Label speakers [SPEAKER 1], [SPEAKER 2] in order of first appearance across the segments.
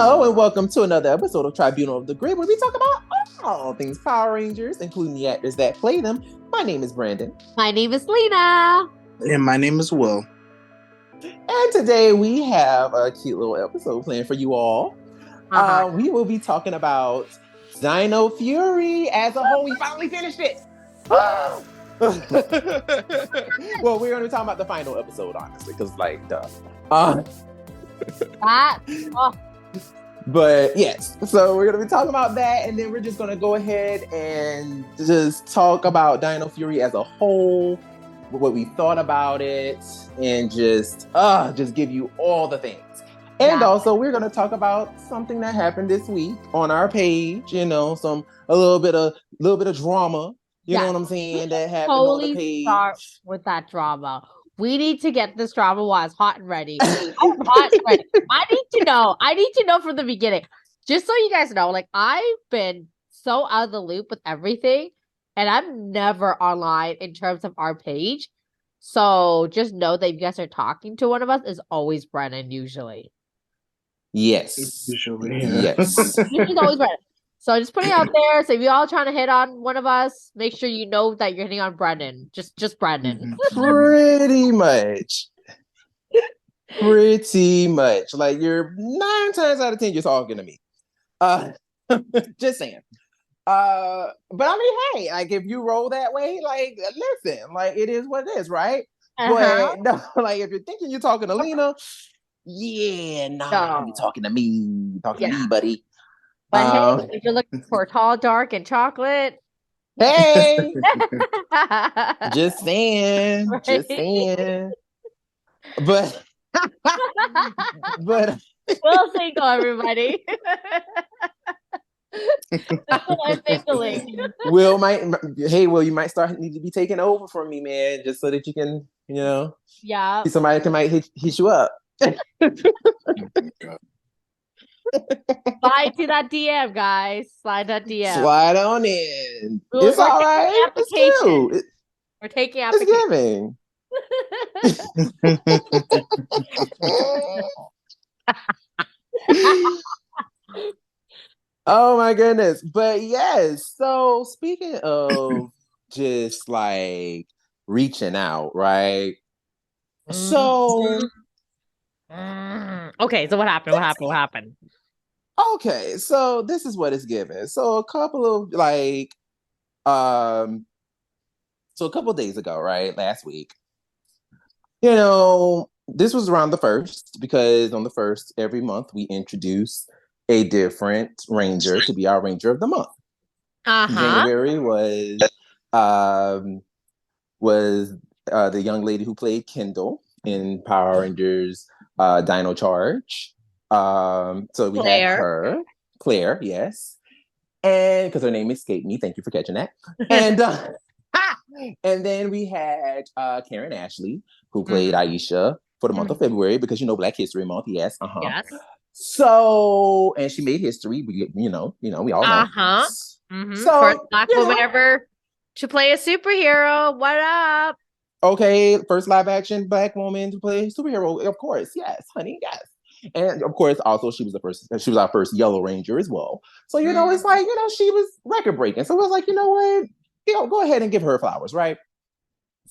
[SPEAKER 1] Hello and welcome to another episode of Tribunal of the Grid, where we talk about all things Power Rangers, including the actors that play them. My name is Brandon.
[SPEAKER 2] My name is Lena.
[SPEAKER 3] And my name is Will.
[SPEAKER 1] And today we have a cute little episode planned for you all. We will be talking about Dino Fury as a whole. We finally finished it. Well, we're going to be talking about the final episode, honestly, because, like, duh. But yes, so we're going to be talking about that, and then we're just going to go ahead and just talk about Dino Fury as a whole, what we thought about it, and just give you all the things. And also, we're going to talk about something that happened this week on our page. You know, a little bit of drama. You know what I'm saying? That happened on the page.
[SPEAKER 2] Start with that drama. We need to get this drama while it's hot and ready. I'm hot and ready. I need to know from the beginning. Just so you guys know, like, I've been so out of the loop with everything, and I'm never online in terms of our page. So just know that if you guys are talking to one of us, is always Brennan usually.
[SPEAKER 1] Yes.
[SPEAKER 3] Usually.
[SPEAKER 1] Yes.
[SPEAKER 2] Usually always Brennan. So just putting it out there. So if you're all trying to hit on one of us, make sure you know that you're hitting on Brennan. Just Brennan.
[SPEAKER 1] Pretty much. Pretty much. Like, you're 9 times out of 10, you're talking to me. Just saying. But I mean, hey, like, if you roll that way, like, listen, like, it is what it is, right? But no, like, if you're thinking you're talking to Lena, you're talking to me. To me, buddy.
[SPEAKER 2] But hey, if you're looking for tall, dark, and chocolate,
[SPEAKER 1] hey, just saying, right? Just saying. But
[SPEAKER 2] Will single, everybody.
[SPEAKER 1] Will, you might need to be taking over for me, man, just so that you can, somebody might hit you up.
[SPEAKER 2] Slide to that DM, guys. Slide that DM.
[SPEAKER 1] Slide on in. It's all right. It's cute.
[SPEAKER 2] We're taking applications.
[SPEAKER 1] It's giving. Oh my goodness. But yes, so speaking of just like reaching out, right? So
[SPEAKER 2] okay, so what happened?
[SPEAKER 1] Okay, so this is what it's given. So a couple of days ago, right? Last week. This was around the 1st, because on the 1st, every month we introduce a different ranger to be our ranger of the month. January was the young lady who played Kendall in Power Rangers Dino Charge. So we had her, Claire, yes, and because her name escaped me, thank you for catching that. And then we had Karen Ashley, who played Aisha for the month of February, because Black History Month. Yes,
[SPEAKER 2] yes.
[SPEAKER 1] So, and she made history. We all know.
[SPEAKER 2] So, first Black woman ever to play a superhero. What up?
[SPEAKER 1] Okay, first live action Black woman to play a superhero. Of course, yes, honey, yes. And of course, also she was our first Yellow Ranger as well. So it's like she was record breaking. So it was like what, go ahead and give her flowers, right?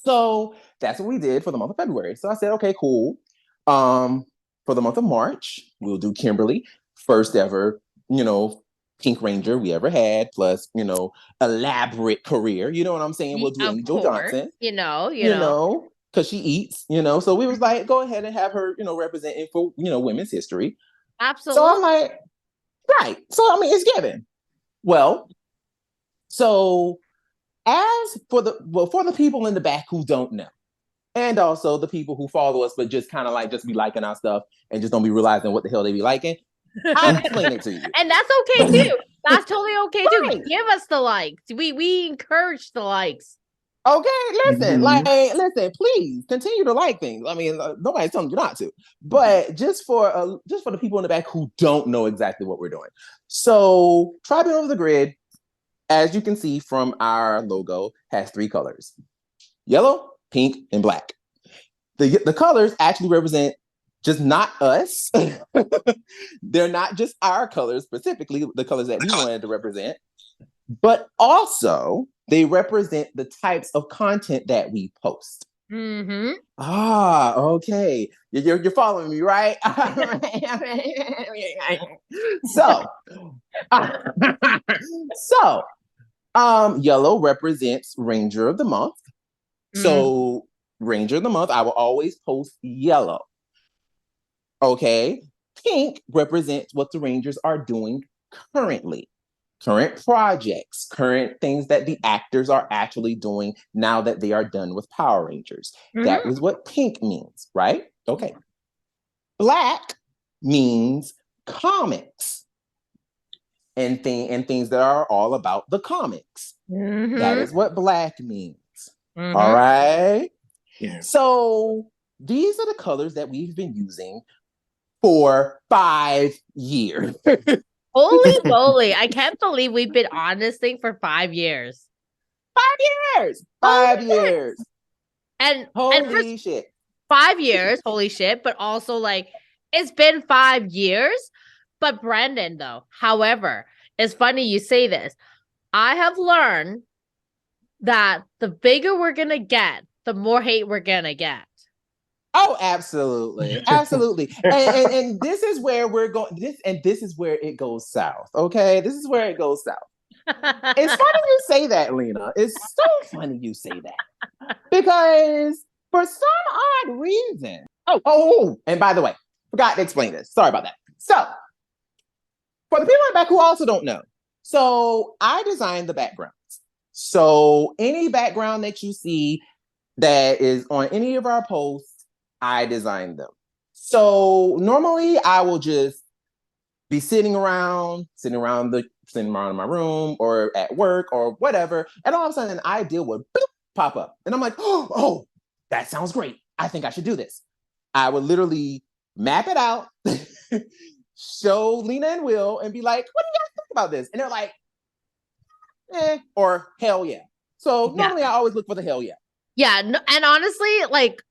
[SPEAKER 1] So that's what we did for the month of February. So I said, okay, cool. For the month of March, we'll do Kimberly, first ever Pink Ranger we ever had, plus elaborate career. You know what I'm saying? We'll do Amy Jo Johnson.
[SPEAKER 2] You know.
[SPEAKER 1] Because she eats, so we was like, go ahead and have her, representing for, women's history.
[SPEAKER 2] Absolutely.
[SPEAKER 1] So I'm like, right. So, I mean, it's given. Well, so as for the people in the back who don't know, and also the people who follow us, but just kind of just be liking our stuff and just don't be realizing what the hell they be liking, I'll explain it to you.
[SPEAKER 2] And that's okay too. That's totally okay too. Right. Give us the likes. We encourage the likes.
[SPEAKER 1] Okay, listen, please continue to like things. I mean, nobody's telling you not to, but just for the people in the back who don't know exactly what we're doing. So, Tribunal of the Grid, as you can see from our logo, has 3 colors: yellow, pink, and black. The colors actually represent just not us. They're not just our colors, specifically the colors that we wanted to represent, but also they represent the types of content that we post.
[SPEAKER 2] Mm-hmm.
[SPEAKER 1] Ah, okay. You're following me, right? so, so, yellow represents Ranger of the Month. So, Ranger of the Month, I will always post yellow. Okay. Pink represents what the Rangers are doing currently. Current projects, current things that the actors are actually doing now that they are done with Power Rangers. That is what pink means, right? Okay. Black means comics and things that are all about the comics. That is what black means. All right. Yeah. So these are the colors that we've been using for 5 years.
[SPEAKER 2] Holy moly. I can't believe we've been on this thing for 5 years.
[SPEAKER 1] 5 years. 5 years.
[SPEAKER 2] And
[SPEAKER 1] holy shit.
[SPEAKER 2] 5 years, holy shit. But also, like, it's been 5 years. But Brandon, though, however, it's funny you say this. I have learned that the bigger we're gonna get, the more hate we're gonna get.
[SPEAKER 1] Oh, absolutely, absolutely. and this is where we're going. This is where it goes south. Okay, this is where it goes south. It's funny you say that, Lena. It's so funny you say that because for some odd reason. Oh, and by the way, forgot to explain this. Sorry about that. So, for the people in the back who also don't know, so I designed the backgrounds. So any background that you see that is on any of our posts, I designed them. So normally I will just be sitting around in my room or at work or whatever, and all of a sudden an idea would pop up, and I'm like, oh, that sounds great. I think I should do this. I would literally map it out, show Lena and Will, and be like, what do you guys think about this? And they're like, or hell yeah. So normally I always look for the hell yeah.
[SPEAKER 2] Yeah, and honestly, like,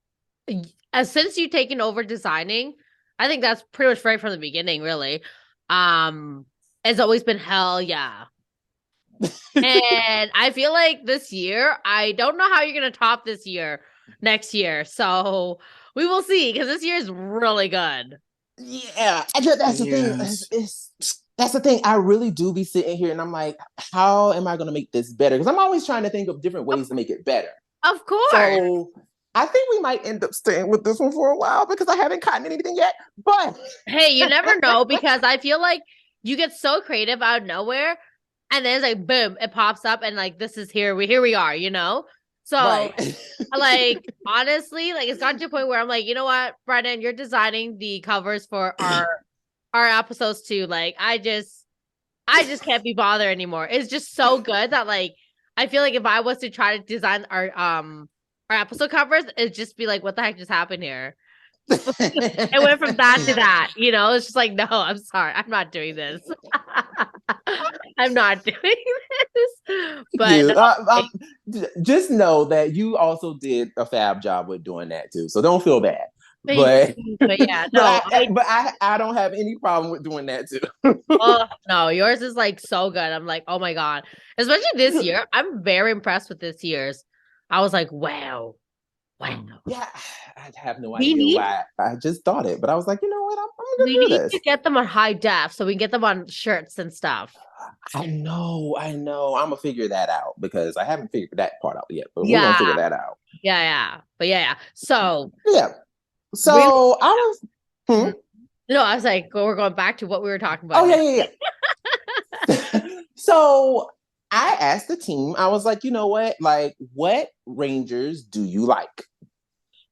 [SPEAKER 2] since you've taken over designing, I think that's pretty much right from the beginning, really. It's always been hell yeah. And I feel like this year, I don't know how you're gonna top this year next year. So we will see, because this year is really good.
[SPEAKER 1] Yeah, that's the thing. That's the thing. I really do be sitting here and I'm like, how am I going to make this better? Because I'm always trying to think of different ways to make it better.
[SPEAKER 2] Of course.
[SPEAKER 1] So I think we might end up staying with this one for a while because I haven't gotten anything yet. But
[SPEAKER 2] hey, you never know, because I feel like you get so creative out of nowhere, and then it's like boom, it pops up, and like this is here we are, you know. So right. Like honestly, like it's gotten to a point where I'm like, you know what, Brennan, you're designing the covers for our episodes too. Like I just can't be bothered anymore. It's just so good that like I feel like if I was to try to design our episode covers, it'd just be like, what the heck just happened here? It went from that to that, you know. It's just like, no, I'm sorry, I'm not doing this. I'm not doing this. But
[SPEAKER 1] just know that you also did a fab job with doing that too, so don't feel bad. But
[SPEAKER 2] yeah, no,
[SPEAKER 1] I don't have any problem with doing that too.
[SPEAKER 2] Oh no, yours is like so good. I'm like, oh my god, especially this year. I'm very impressed with this year's. I was like, wow.
[SPEAKER 1] Yeah, I have no idea why I just thought it, but I was like, you know what, I'm gonna do this.
[SPEAKER 2] We need to get them on high def so we can get them on shirts and stuff.
[SPEAKER 1] I know. I'm gonna figure that out because I haven't figured that part out yet, but we're gonna figure that out.
[SPEAKER 2] But so
[SPEAKER 1] so I was
[SPEAKER 2] no, I was like, we're going back to what we were talking about.
[SPEAKER 1] So I asked the team, I was like, you know what, like, what Rangers do you like?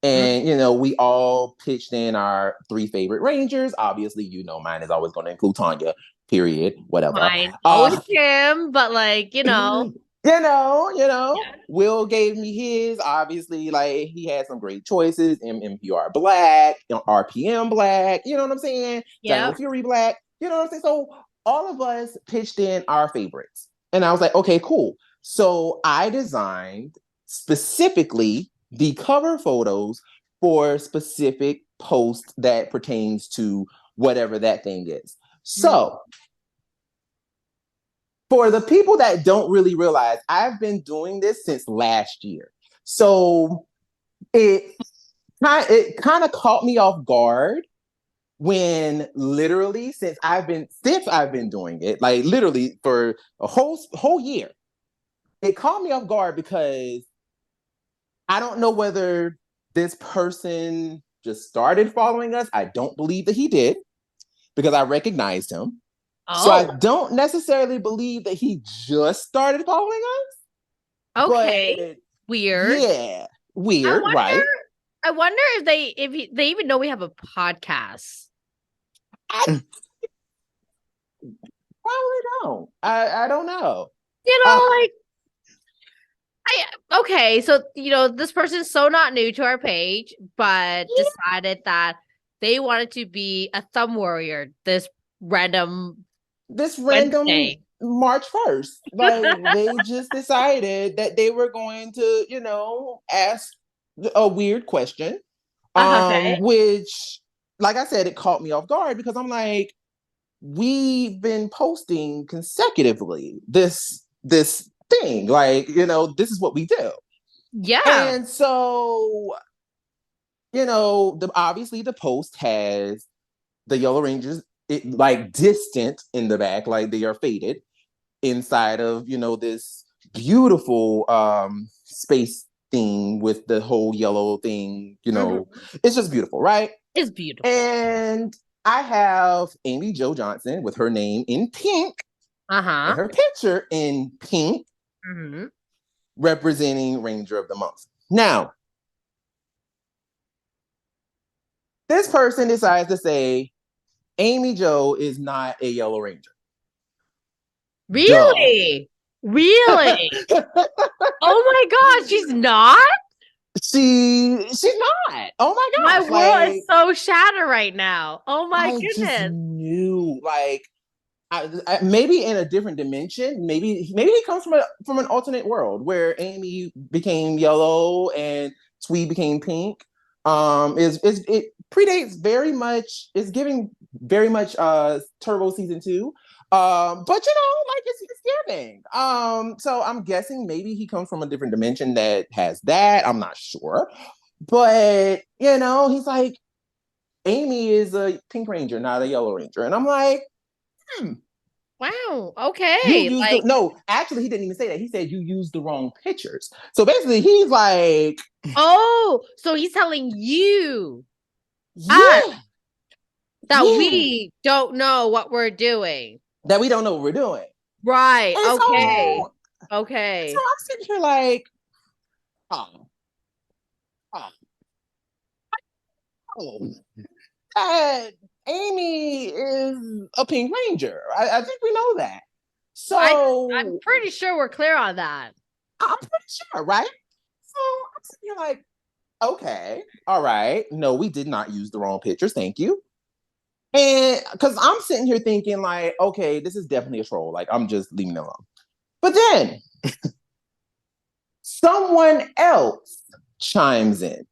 [SPEAKER 1] And, you know, we all pitched in our 3 favorite Rangers. Obviously, you know, mine is always going to include Tanya, period, whatever.
[SPEAKER 2] Mine always him, but like, you know.
[SPEAKER 1] Will gave me his. Obviously, like, he had some great choices. MMPR Black, RPM Black, you know what I'm saying? Jungle Fury Black, you know what I'm saying? So all of us pitched in our favorites. And I was like, okay, cool. So I designed specifically the cover photos for specific post that pertains to whatever that thing is. So, for the people that don't really realize, I've been doing this since last year. So it kind of caught me off guard when literally since I've been doing it, like literally for a whole year, it caught me off guard because I don't know whether this person just started following us. I don't believe that he did because I recognized him. So I don't necessarily believe that he just started following us.
[SPEAKER 2] Okay.
[SPEAKER 1] But
[SPEAKER 2] weird.
[SPEAKER 1] Yeah. Weird, right?
[SPEAKER 2] I wonder if they even know we have a podcast.
[SPEAKER 1] Probably don't. I don't know.
[SPEAKER 2] Okay, so this person's so not new to our page, but decided that they wanted to be a thumb warrior this random Wednesday.
[SPEAKER 1] March 1st. Like they just decided that they were going to, ask a weird question. Which, like I said, it caught me off guard because I'm like, we've been posting consecutively this thing. Like, this is what we do.
[SPEAKER 2] Yeah.
[SPEAKER 1] And so, obviously the post has the Yellow Rangers like distant in the back, like they are faded inside of, this beautiful space theme with the whole yellow thing, it's just beautiful, right?
[SPEAKER 2] It's beautiful.
[SPEAKER 1] And I have Amy Jo Johnson with her name in pink and her picture in pink, representing Ranger of the Month. Now, this person decides to say Amy Jo is not a Yellow Ranger.
[SPEAKER 2] Really? Duh. Really? Oh my God, she's not?
[SPEAKER 1] She's not. Oh my
[SPEAKER 2] gosh. My world is so shattered right now. Oh my goodness. I just
[SPEAKER 1] knew, like, I, maybe in a different dimension, maybe he comes from an alternate world where Amy became yellow and Tweed became pink. It predates very much. It's giving very much Turbo season 2. But like it's giving. So I'm guessing maybe he comes from a different dimension that has that. I'm not sure. But he's like, Amy is a Pink Ranger, not a Yellow Ranger. And I'm like,
[SPEAKER 2] wow, okay.
[SPEAKER 1] No, actually he didn't even say that. He said you used the wrong pictures. So basically he's like,
[SPEAKER 2] oh, so he's telling you
[SPEAKER 1] that
[SPEAKER 2] we don't know what we're doing.
[SPEAKER 1] That we don't know what we're doing.
[SPEAKER 2] Right. And okay.
[SPEAKER 1] So I'm sitting here like, Amy is a Pink Ranger. I think we know that. So
[SPEAKER 2] I'm pretty sure we're clear on that.
[SPEAKER 1] I'm pretty sure, right? So I'm sitting here like, okay, all right. No, we did not use the wrong pictures. Thank you. And because I'm sitting here thinking like, okay, this is definitely a troll. Like, I'm just leaving it alone. But then someone else chimes in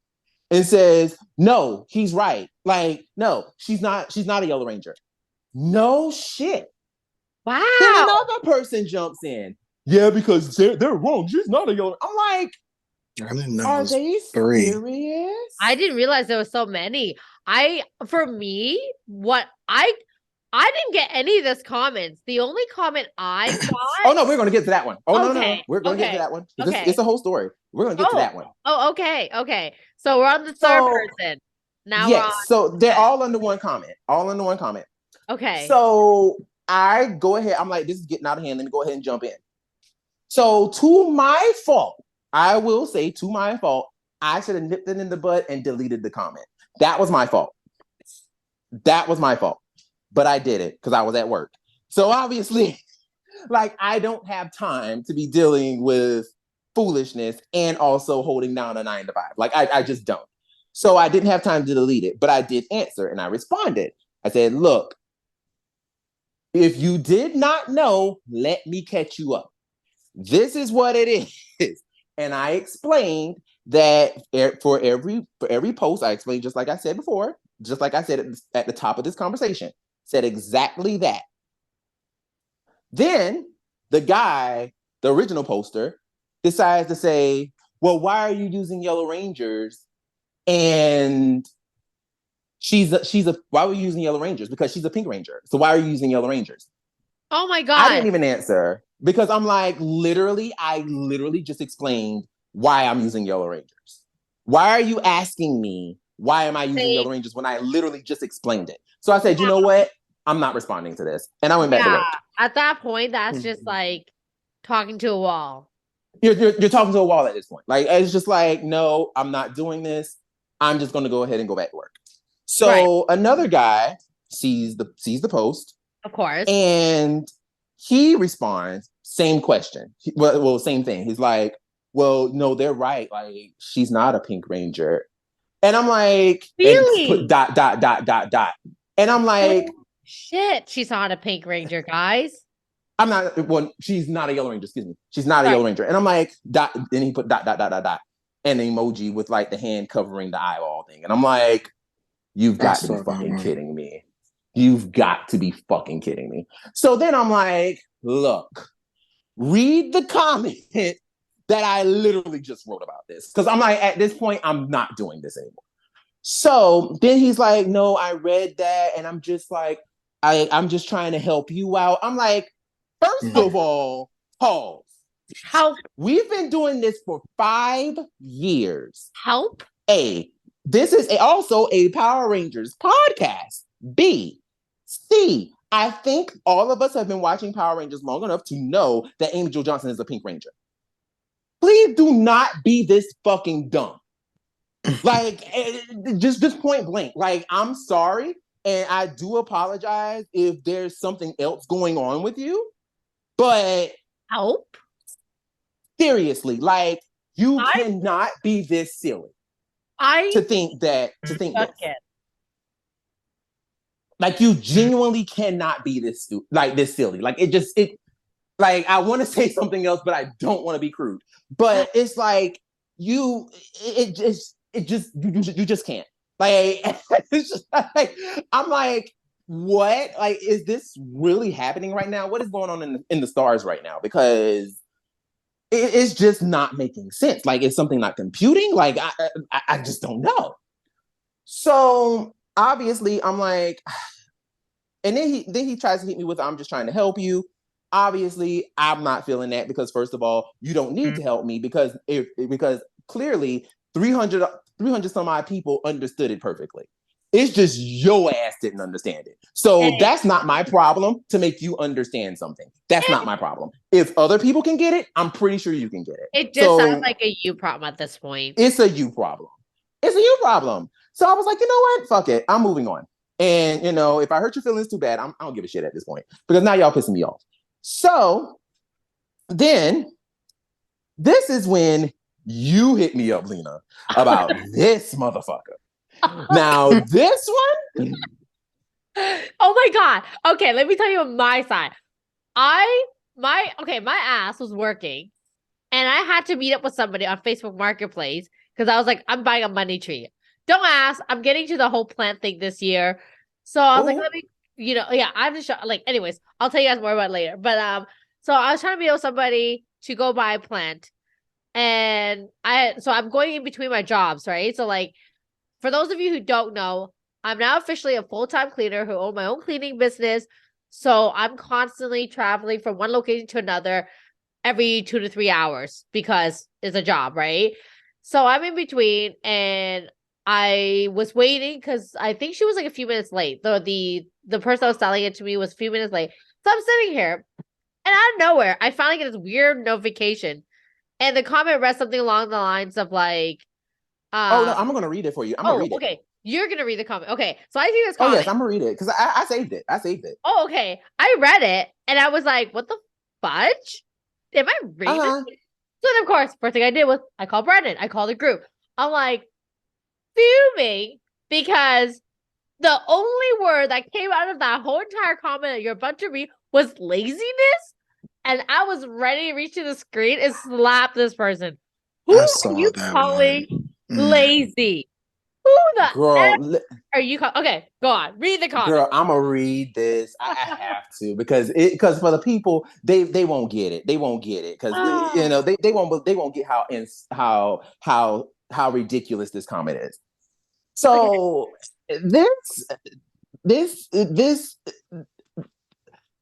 [SPEAKER 1] and says, no, he's right. Like, no, she's not a Yellow Ranger. No shit.
[SPEAKER 2] Wow.
[SPEAKER 1] Then another person jumps in. Yeah, because they're wrong. She's not a Yellow. I'm like,
[SPEAKER 3] I didn't know.
[SPEAKER 1] Are they serious?
[SPEAKER 2] I didn't realize there were so many. For me, what I didn't get any of those comments. The only comment I got.
[SPEAKER 1] Oh no, we're gonna get to that one. Oh no, we're gonna get to that one. It's a whole story. We're gonna get to that one.
[SPEAKER 2] Oh, okay. So we're on the third person now.
[SPEAKER 1] Yes. So they're all under one comment.
[SPEAKER 2] Okay.
[SPEAKER 1] So I go ahead. I'm like, this is getting out of hand. Let me go ahead and jump in. So to my fault, I will say to my fault, I should have nipped it in the bud and deleted the comment. That was my fault. But I did it because I was at work. So obviously, like, I don't have time to be dealing with foolishness and also holding down a 9 to 5. Like, I just don't. So I didn't have time to delete it, but I did answer and I responded. I said, look, if you did not know, let me catch you up. This is what it is. And I explained that for every post, I explained just like I said before, just like I said at the top of this conversation, said exactly that. Then the guy, the original poster, decides to say, well, why are you using Yellow Rangers? And why are you using Yellow Rangers? Because she's a Pink Ranger. So why are you using Yellow Rangers?
[SPEAKER 2] Oh my God.
[SPEAKER 1] I didn't even answer because I'm like, I literally just explained why I'm using Yellow Rangers. Why are you asking me why am I using Yellow Rangers when I literally just explained it? So I said, you know what? I'm not responding to this. And I went back to work.
[SPEAKER 2] At that point, that's just like talking to a wall.
[SPEAKER 1] You're talking to a wall at this point. Like, it's just like, no, I'm not doing this. I'm just going to go ahead and go back to work. So another guy sees the post.
[SPEAKER 2] Of course.
[SPEAKER 1] And he responds, same question. Well, same thing. He's like, well, no, they're right. Like, she's not a Pink Ranger. And I'm like,
[SPEAKER 2] really?
[SPEAKER 1] And put dot. And I'm like,
[SPEAKER 2] shit, she's not a Pink Ranger, guys.
[SPEAKER 1] I'm not, well, she's not a Yellow Ranger, excuse me. She's not a Yellow Ranger. And I'm like, dot, then he put dot. And an emoji with like the hand covering the eyeball thing. And I'm like, you've got to be fucking kidding me. You've got to be fucking kidding me. So then I'm like, look, read the comment that I literally just wrote about this. Because I'm like, at this point, I'm not doing this anymore. So then he's like, no, I read that. And I'm just like, I'm just trying to help you out. I'm like, first of all, pause.
[SPEAKER 2] Help.
[SPEAKER 1] We've been doing this for 5 years.
[SPEAKER 2] Help.
[SPEAKER 1] A, this is also a Power Rangers podcast. B, C, I think all of us have been watching Power Rangers long enough to know that Amy Jo Johnson is a Pink Ranger. Please do not be this fucking dumb. Like, just point blank. Like, I'm sorry, and I do apologize if there's something else going on with you, but
[SPEAKER 2] help.
[SPEAKER 1] Seriously, like, you cannot be this silly. To think this. Like, you genuinely cannot be this silly. Like, like, I want to say something else, but I don't want to be crude. But it's like, you just can't. Like, it's just like, I'm like, what? Like, is this really happening right now? What is going on in the stars right now? Because it's just not making sense. Like, is something not computing? Like, I just don't know. So obviously, I'm like, and then he tries to hit me with, I'm just trying to help you. Obviously, I'm not feeling that because, first of all, you don't need to help me because clearly 300 some odd people understood it perfectly. It's just your ass didn't understand it. So that's not my problem to make you understand something. That's not my problem. If other people can get it, I'm pretty sure you can get it.
[SPEAKER 2] It just sounds like a you problem at this point.
[SPEAKER 1] It's a you problem. It's a you problem. So I was like, you know what? Fuck it. I'm moving on. And, you know, if I hurt your feelings too bad, I don't give a shit at this point because now y'all pissing me off. So then this is when you hit me up, Lena, about this motherfucker. Now, this one.
[SPEAKER 2] Oh my God. Okay, let me tell you on my side. My ass was working and I had to meet up with somebody on Facebook Marketplace because I was like, I'm buying a money tree. Don't ask. I'm getting to the whole plant thing this year. So I was like, let me, I'm just like, anyways, I'll tell you guys more about it later. But so I was trying to meet up with somebody to go buy a plant. And I'm going in between my jobs, right? So like, for those of you who don't know, I'm now officially a full-time cleaner who own my own cleaning business. So I'm constantly traveling from one location to another every 2 to 3 hours because it's a job, right? So I'm in between and I was waiting because I think she was like a few minutes late. The person that was selling it to me was a few minutes late. So I'm sitting here and out of nowhere, I finally get this weird notification. And the comment read something along the lines of like,
[SPEAKER 1] oh no, I'm gonna read it for you. I'm gonna read it.
[SPEAKER 2] Okay. You're gonna read the comment. Okay. So I see this comment.
[SPEAKER 1] Oh yes, I'm gonna read it because I saved it.
[SPEAKER 2] Oh, okay. I read it and I was like, what the fudge? Am I reading this? So then of course, first thing I did was I called Brendan. I called the group. I'm like fuming because the only word that came out of that whole entire comment that you're about to read was laziness. And I was ready to reach to the screen and slap this person. Who
[SPEAKER 3] I
[SPEAKER 2] are
[SPEAKER 3] saw
[SPEAKER 2] you
[SPEAKER 3] that
[SPEAKER 2] calling
[SPEAKER 3] one.
[SPEAKER 2] lazy? Who the F
[SPEAKER 1] Girl,
[SPEAKER 2] are you calling? Okay, go on. Read the comment.
[SPEAKER 1] girl, I'm gonna read this. I have to because for the people they won't get it. They won't get it because you know they won't get how ridiculous this comment is. So this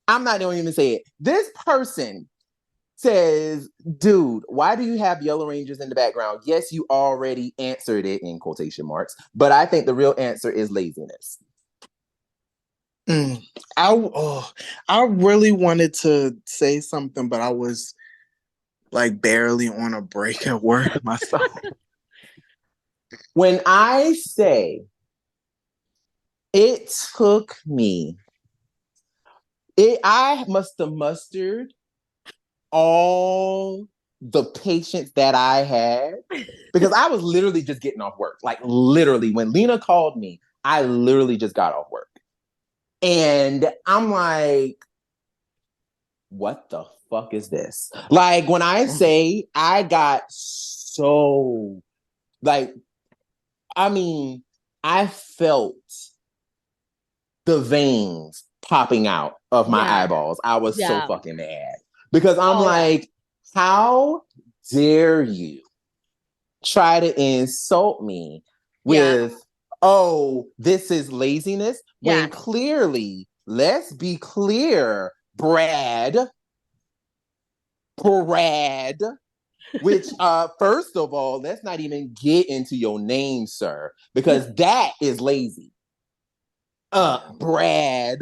[SPEAKER 1] I'm not gonna even say it. This person says, dude, why do you have Yellow Rangers in the background? Yes, you already answered it in quotation marks, but I think the real answer is laziness.
[SPEAKER 3] I really wanted to say something, but I was like barely on a break at work myself.
[SPEAKER 1] When I say it took me, I must have mustered all the patience that I had because I was literally just getting off work. Like literally, when Lena called me, I literally just got off work. And I'm like, what the fuck is this? Like when I say I got so like, I mean, I felt the veins popping out of my eyeballs. I was so fucking mad because I'm like, how dare you try to insult me with, oh, this is laziness when clearly, let's be clear, Brad, which first of all, let's not even get into your name, sir, because that is lazy. Brad.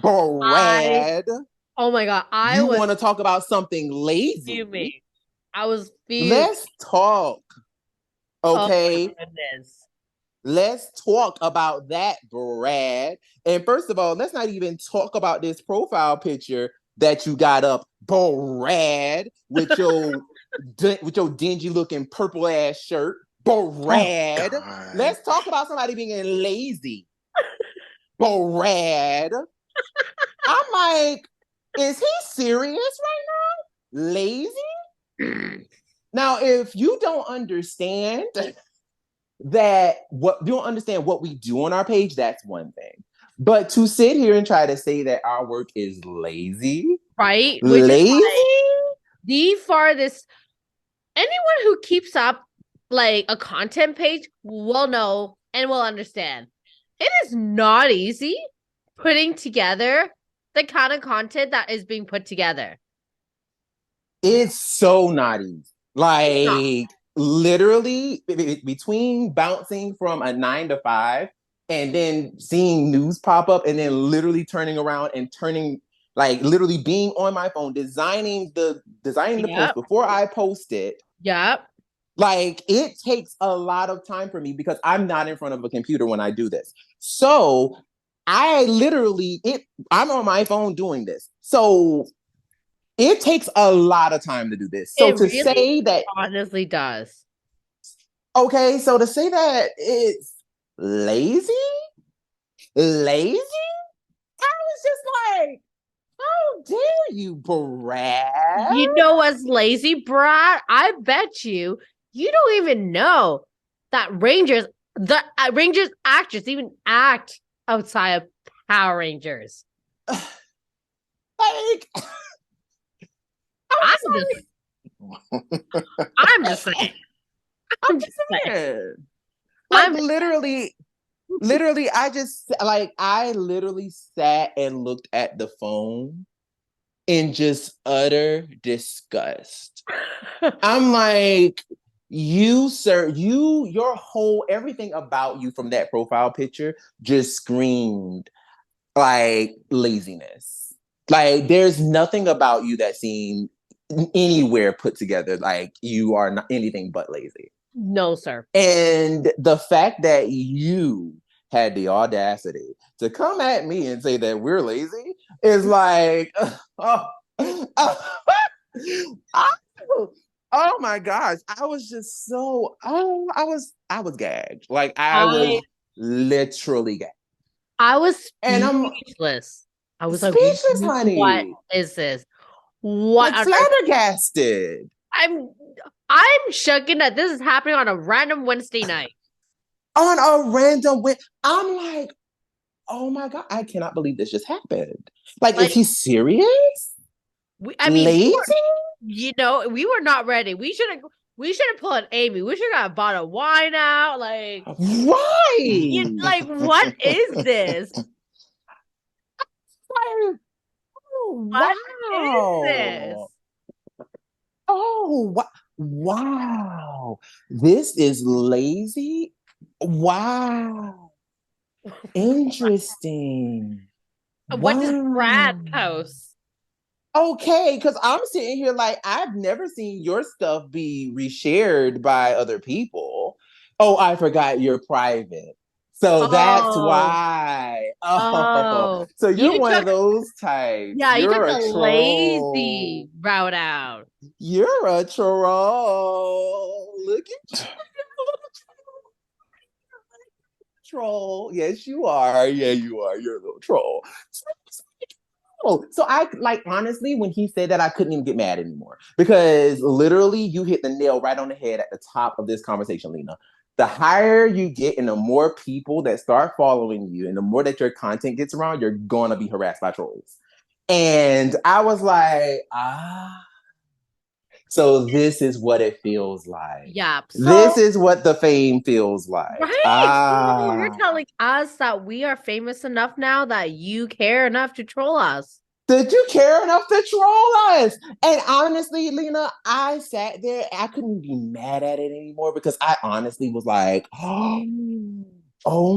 [SPEAKER 1] Brad.
[SPEAKER 2] Oh my god,
[SPEAKER 1] you want to talk about something lazy?
[SPEAKER 2] Fuming. I was fuming.
[SPEAKER 1] Let's talk. Okay.
[SPEAKER 2] Oh my goodness.
[SPEAKER 1] Let's talk about that, Brad. And first of all, let's not even talk about this profile picture that you got up, Brad, with your dingy looking purple ass shirt. Brad.
[SPEAKER 3] Oh,
[SPEAKER 1] let's talk about somebody being lazy. Brad. I'm like, is he serious right now? Lazy? Now, if you don't understand what we do on our page, that's one thing. But to sit here and try to say that our work is lazy,
[SPEAKER 2] right?
[SPEAKER 1] Lazy?
[SPEAKER 2] Which is like the farthest. Anyone who keeps up like a content page will know and will understand. It is not easy putting together the kind of content that is being put together.
[SPEAKER 1] It's so not easy. Like literally between bouncing from a 9 to 5 and then seeing news pop up and then literally turning around and like literally being on my phone, designing the post before I post it.
[SPEAKER 2] Yep.
[SPEAKER 1] Like it takes a lot of time for me because I'm not in front of a computer when I do this. So I'm on my phone doing this. So it takes a lot of time to do this. So to say that
[SPEAKER 2] honestly does.
[SPEAKER 1] Okay, so to say that it's lazy? I was just like, how dare you, Brad?
[SPEAKER 2] You know what's lazy, Brad? I bet you don't even know that Rangers actors even act outside of Power Rangers.
[SPEAKER 1] Like,
[SPEAKER 2] I'm just saying.
[SPEAKER 1] Like literally, I literally sat and looked at the phone in just utter disgust. I'm like, you, sir, your whole everything about you from that profile picture just screamed like laziness. Like there's nothing about you that seemed anywhere put together like you are not anything but lazy.
[SPEAKER 2] No, sir.
[SPEAKER 1] And the fact that you had the audacity to come at me and say that we're lazy is like, oh my gosh. I was just so, I was gagged. Like I was literally gagged.
[SPEAKER 2] I was speechless. I was
[SPEAKER 1] speechless,
[SPEAKER 2] like,
[SPEAKER 1] honey.
[SPEAKER 2] what is this? What
[SPEAKER 1] Like
[SPEAKER 2] on earth?
[SPEAKER 1] flabbergasted.
[SPEAKER 2] I'm shocking that this is happening on a random Wednesday night.
[SPEAKER 1] On a random way. I'm like, oh my God, I cannot believe this just happened. Like, is
[SPEAKER 2] Like,
[SPEAKER 1] he serious? Lazy?
[SPEAKER 2] we were not ready. We should have pulled Amy. We should have bought a wine out. Like,
[SPEAKER 1] Right.
[SPEAKER 2] like, what is this?
[SPEAKER 1] Oh,
[SPEAKER 2] What is
[SPEAKER 1] wow.
[SPEAKER 2] this?
[SPEAKER 1] Oh, wow. This is lazy. Wow. Interesting.
[SPEAKER 2] What does Brad
[SPEAKER 1] Wow.
[SPEAKER 2] post?
[SPEAKER 1] Okay, because I'm sitting here like I've never seen your stuff be reshared by other people. Oh, I forgot you're private. So that's
[SPEAKER 2] Oh,
[SPEAKER 1] why. Oh,
[SPEAKER 2] oh,
[SPEAKER 1] so you're
[SPEAKER 2] you
[SPEAKER 1] one of
[SPEAKER 2] took
[SPEAKER 1] those types.
[SPEAKER 2] yeah, you took
[SPEAKER 1] You're
[SPEAKER 2] the
[SPEAKER 1] a troll.
[SPEAKER 2] lazy route out.
[SPEAKER 1] You're a troll. Look at you. Troll. Yes, you are. Yeah, you are. You're a little troll. So I like honestly, when he said that, I couldn't even get mad anymore because literally you hit the nail right on the head at the top of this conversation, Lena. The higher you get and the more people that start following you and the more that your content gets around, you're gonna be harassed by trolls. And I was like, so this is what it feels like.
[SPEAKER 2] Yeah.
[SPEAKER 1] This
[SPEAKER 2] So
[SPEAKER 1] is what the fame feels like.
[SPEAKER 2] right. So you're telling us that we are famous enough now that you care enough to troll us.
[SPEAKER 1] Did you care enough to troll us? And honestly, Lena, I sat there, I couldn't be mad at it anymore because I honestly was like, oh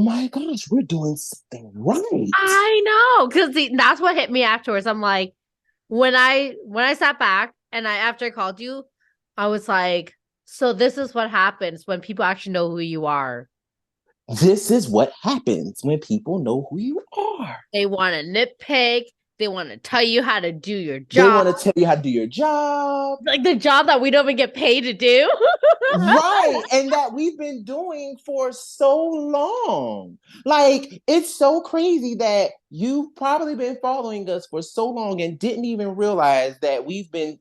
[SPEAKER 1] my gosh, we're doing something right.
[SPEAKER 2] I know, because that's what hit me afterwards. I'm like, when I sat back and after I called you, I was like, so this is what happens when people actually know who you are.
[SPEAKER 1] This is what happens when people know who you are.
[SPEAKER 2] They want to nitpick. They want to tell you how to do your job.
[SPEAKER 1] They want to tell you how to do your job.
[SPEAKER 2] Like the job that we don't even get paid to do.
[SPEAKER 1] Right. And that we've been doing for so long. Like, it's so crazy that you've probably been following us for so long and didn't even realize that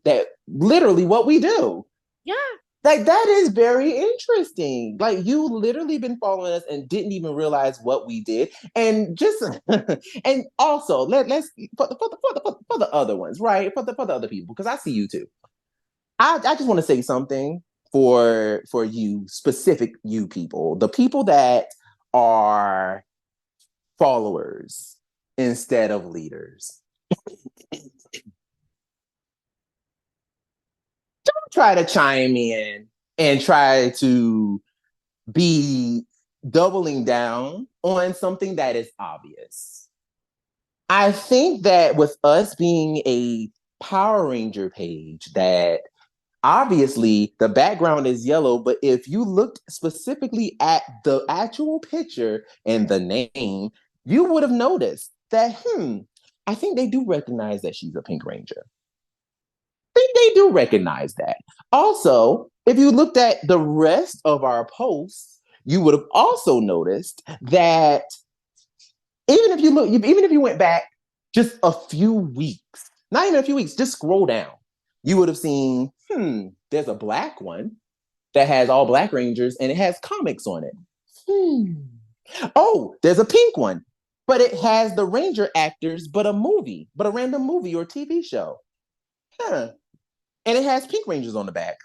[SPEAKER 1] that literally what we do.
[SPEAKER 2] Yeah.
[SPEAKER 1] Like, that is very interesting. Like, you literally been following us and didn't even realize what we did. And just, and also, let's, for the other ones, right? For the other people, because I see you too. I just want to say something for you, specific you people, the people that are followers instead of leaders. Don't try to chime in and try to be doubling down on something that is obvious. I think that with us being a Power Ranger page that obviously the background is yellow, but if you looked specifically at the actual picture and the name, you would have noticed that, I think they do recognize that she's a Pink Ranger. I think they do recognize that. Also, if you looked at the rest of our posts, you would have also noticed that even if you went back just a few weeks, not even a few weeks, just scroll down, you would have seen, there's a black one that has all Black Rangers and it has comics on it. Oh, there's a pink one, but it has the Ranger actors, but a random movie or TV show. And it has Pink Rangers on the back.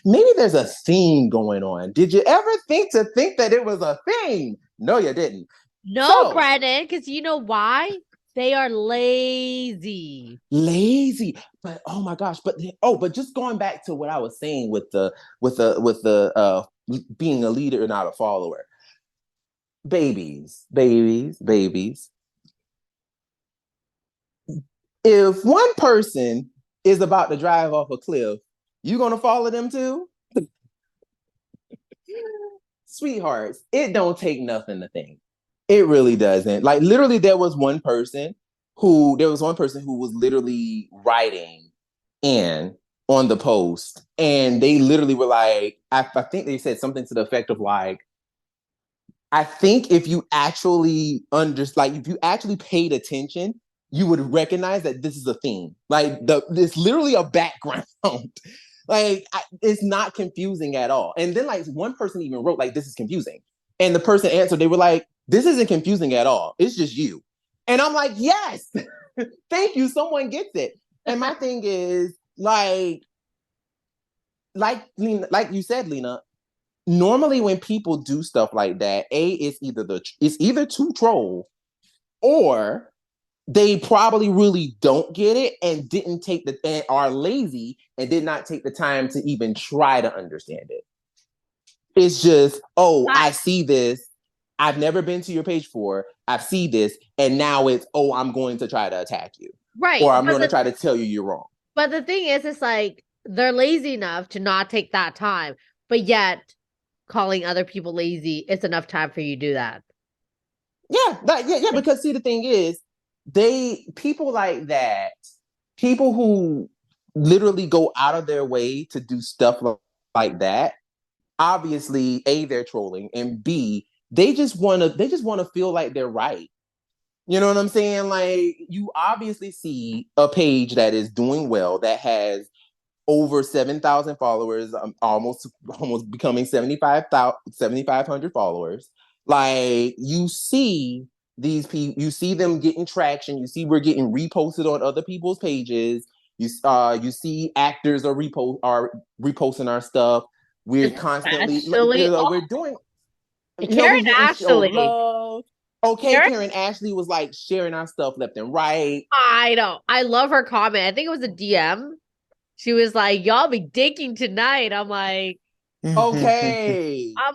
[SPEAKER 1] Maybe there's a theme going on. Did you ever think that it was a thing? No, you didn't.
[SPEAKER 2] No, Brandon, because you know why? They are lazy.
[SPEAKER 1] Lazy. But oh my gosh, but just going back to what I was saying with the being a leader and not a follower. Babies. If one person is about to drive off a cliff, you gonna follow them too? Sweethearts, it don't take nothing to think. It really doesn't. Like literally, there was one person who was literally writing in on the post, and they literally were like, I think they said something to the effect of like, I think if you actually if you actually paid attention, you would recognize that this is a theme. Like it's literally a background. Like it's not confusing at all. And then like one person even wrote like, this is confusing. And the person answered, they were like, this isn't confusing at all. It's just you. And I'm like, yes, thank you. Someone gets it. And my thing is like Lena, like you said, Lena, normally when people do stuff like that, it's either to troll or they probably really don't get it and didn't take and are lazy and did not take the time to even try to understand it. It's just, I see this. I've never been to your page before. I see this. And now it's, I'm going to try to attack you.
[SPEAKER 2] Right.
[SPEAKER 1] Or I'm going to try to tell you you're wrong.
[SPEAKER 2] But the thing is, it's like they're lazy enough to not take that time. But yet calling other people lazy, it's enough time for you to do that.
[SPEAKER 1] Yeah. Because see, the thing is, people like that, people who literally go out of their way to do stuff like that, obviously, A, they're trolling, and B, they just want to feel like they're right. You know what I'm saying? Like, you obviously see a page that is doing well, that has over 7,000 followers, almost becoming 7,500 followers. Like, you see these people, you see them getting traction. You see we're getting reposted on other people's pages. You see actors are reposting our stuff. We're constantly we're doing.
[SPEAKER 2] Karen Ashley.
[SPEAKER 1] Karen Ashley was like sharing our stuff left and right.
[SPEAKER 2] I know. I love her comment. I think it was a DM. She was like, y'all be dinking tonight. I'm like,
[SPEAKER 1] okay.
[SPEAKER 2] I'm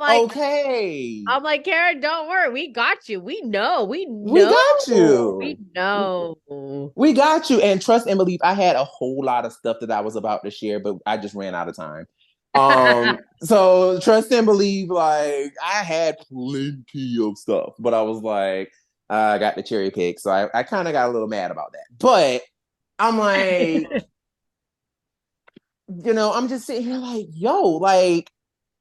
[SPEAKER 2] like, Karen, don't worry. We got you. We know. We got
[SPEAKER 1] you.
[SPEAKER 2] We know.
[SPEAKER 1] We got you. And trust and believe, I had a whole lot of stuff that I was about to share, but I just ran out of time. So trust and believe, like, I had plenty of stuff, but I was like, I got the cherry pick. So I kind of got a little mad about that. But I'm like, I'm just sitting here like, like,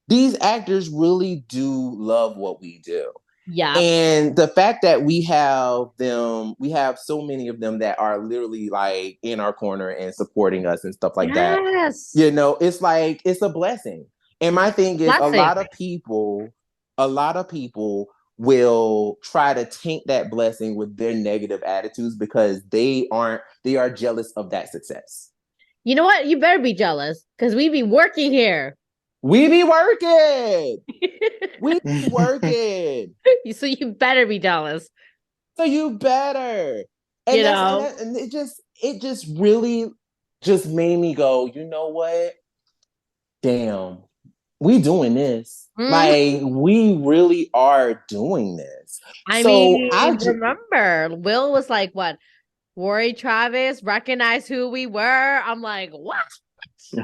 [SPEAKER 1] these actors really do love what we do.
[SPEAKER 2] Yeah.
[SPEAKER 1] And the fact that we have so many of them that are literally like in our corner and supporting us and stuff like that. It's like, it's a blessing. And my thing is, a lot of people will try to taint that blessing with their negative attitudes because they are jealous of that success.
[SPEAKER 2] You know what? You better be jealous because we be working here.
[SPEAKER 1] We be working. We be working.
[SPEAKER 2] So you better be jealous.
[SPEAKER 1] So you better. And and it just really just made me go, you know what? Damn, we doing this. Like, we really are doing this.
[SPEAKER 2] I remember Will was like, what? Rory Travis recognized who we were. I'm like, what?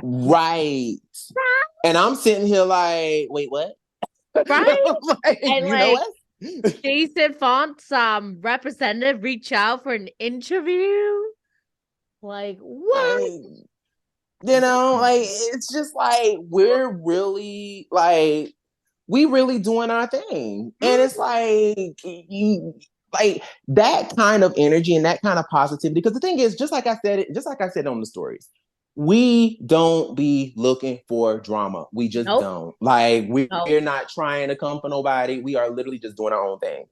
[SPEAKER 1] Right. And I'm sitting here like, wait, what?
[SPEAKER 2] Right?
[SPEAKER 1] Like,
[SPEAKER 2] and
[SPEAKER 1] you know what?
[SPEAKER 2] Jason Font's representative reach out for an interview. Like, what?
[SPEAKER 1] Like, it's just like, we're really like, we really doing our thing. And it's like that kind of energy and that kind of positivity. Because the thing is, just like I said on the stories, we don't be looking for drama. We just don't. Like, we're not trying to come for nobody. We are literally just doing our own thing.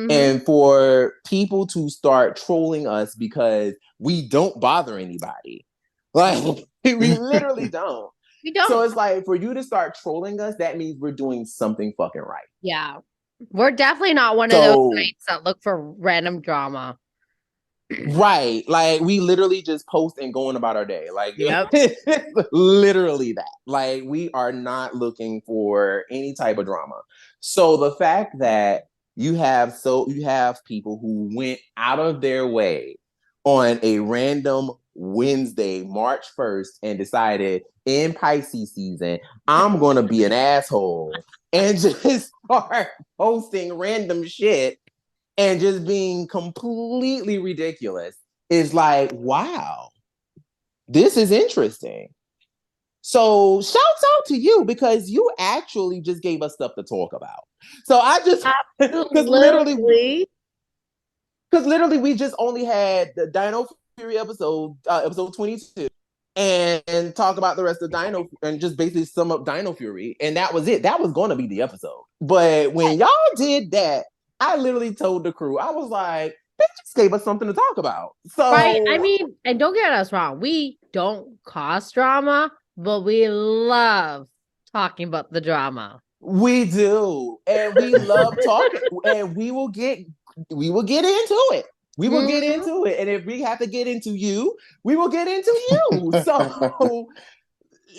[SPEAKER 1] And for people to start trolling us because we don't bother anybody, like, we literally don't.
[SPEAKER 2] We don't.
[SPEAKER 1] So it's like, for you to start trolling us, that means we're doing something fucking right.
[SPEAKER 2] Yeah. We're definitely not one of those sites that look for random drama.
[SPEAKER 1] Right. Like, we literally just post and going about our day. Like, literally that. Like, we are not looking for any type of drama. So the fact that you have people who went out of their way on a random Wednesday, March 1st, and decided in Pisces season, I'm going to be an asshole and just start posting random shit and just being completely ridiculous, is like, wow, this is interesting. So shouts out to you, because you actually just gave us stuff to talk about. So I just, because literally, Because literally, we just only had the Dino Fury episode 22, and talk about the rest of Dino and just basically sum up Dino Fury, and that was it. That was going to be the episode. But when y'all did that, I literally told the crew, I was like, they just gave us something to talk about. So,
[SPEAKER 2] Right. I mean, and don't get us wrong, we don't cause drama, but we love talking about the drama.
[SPEAKER 1] we do, and we love talking, and we will get into it. We will get into it, and if we have to get into you, we will get into you. So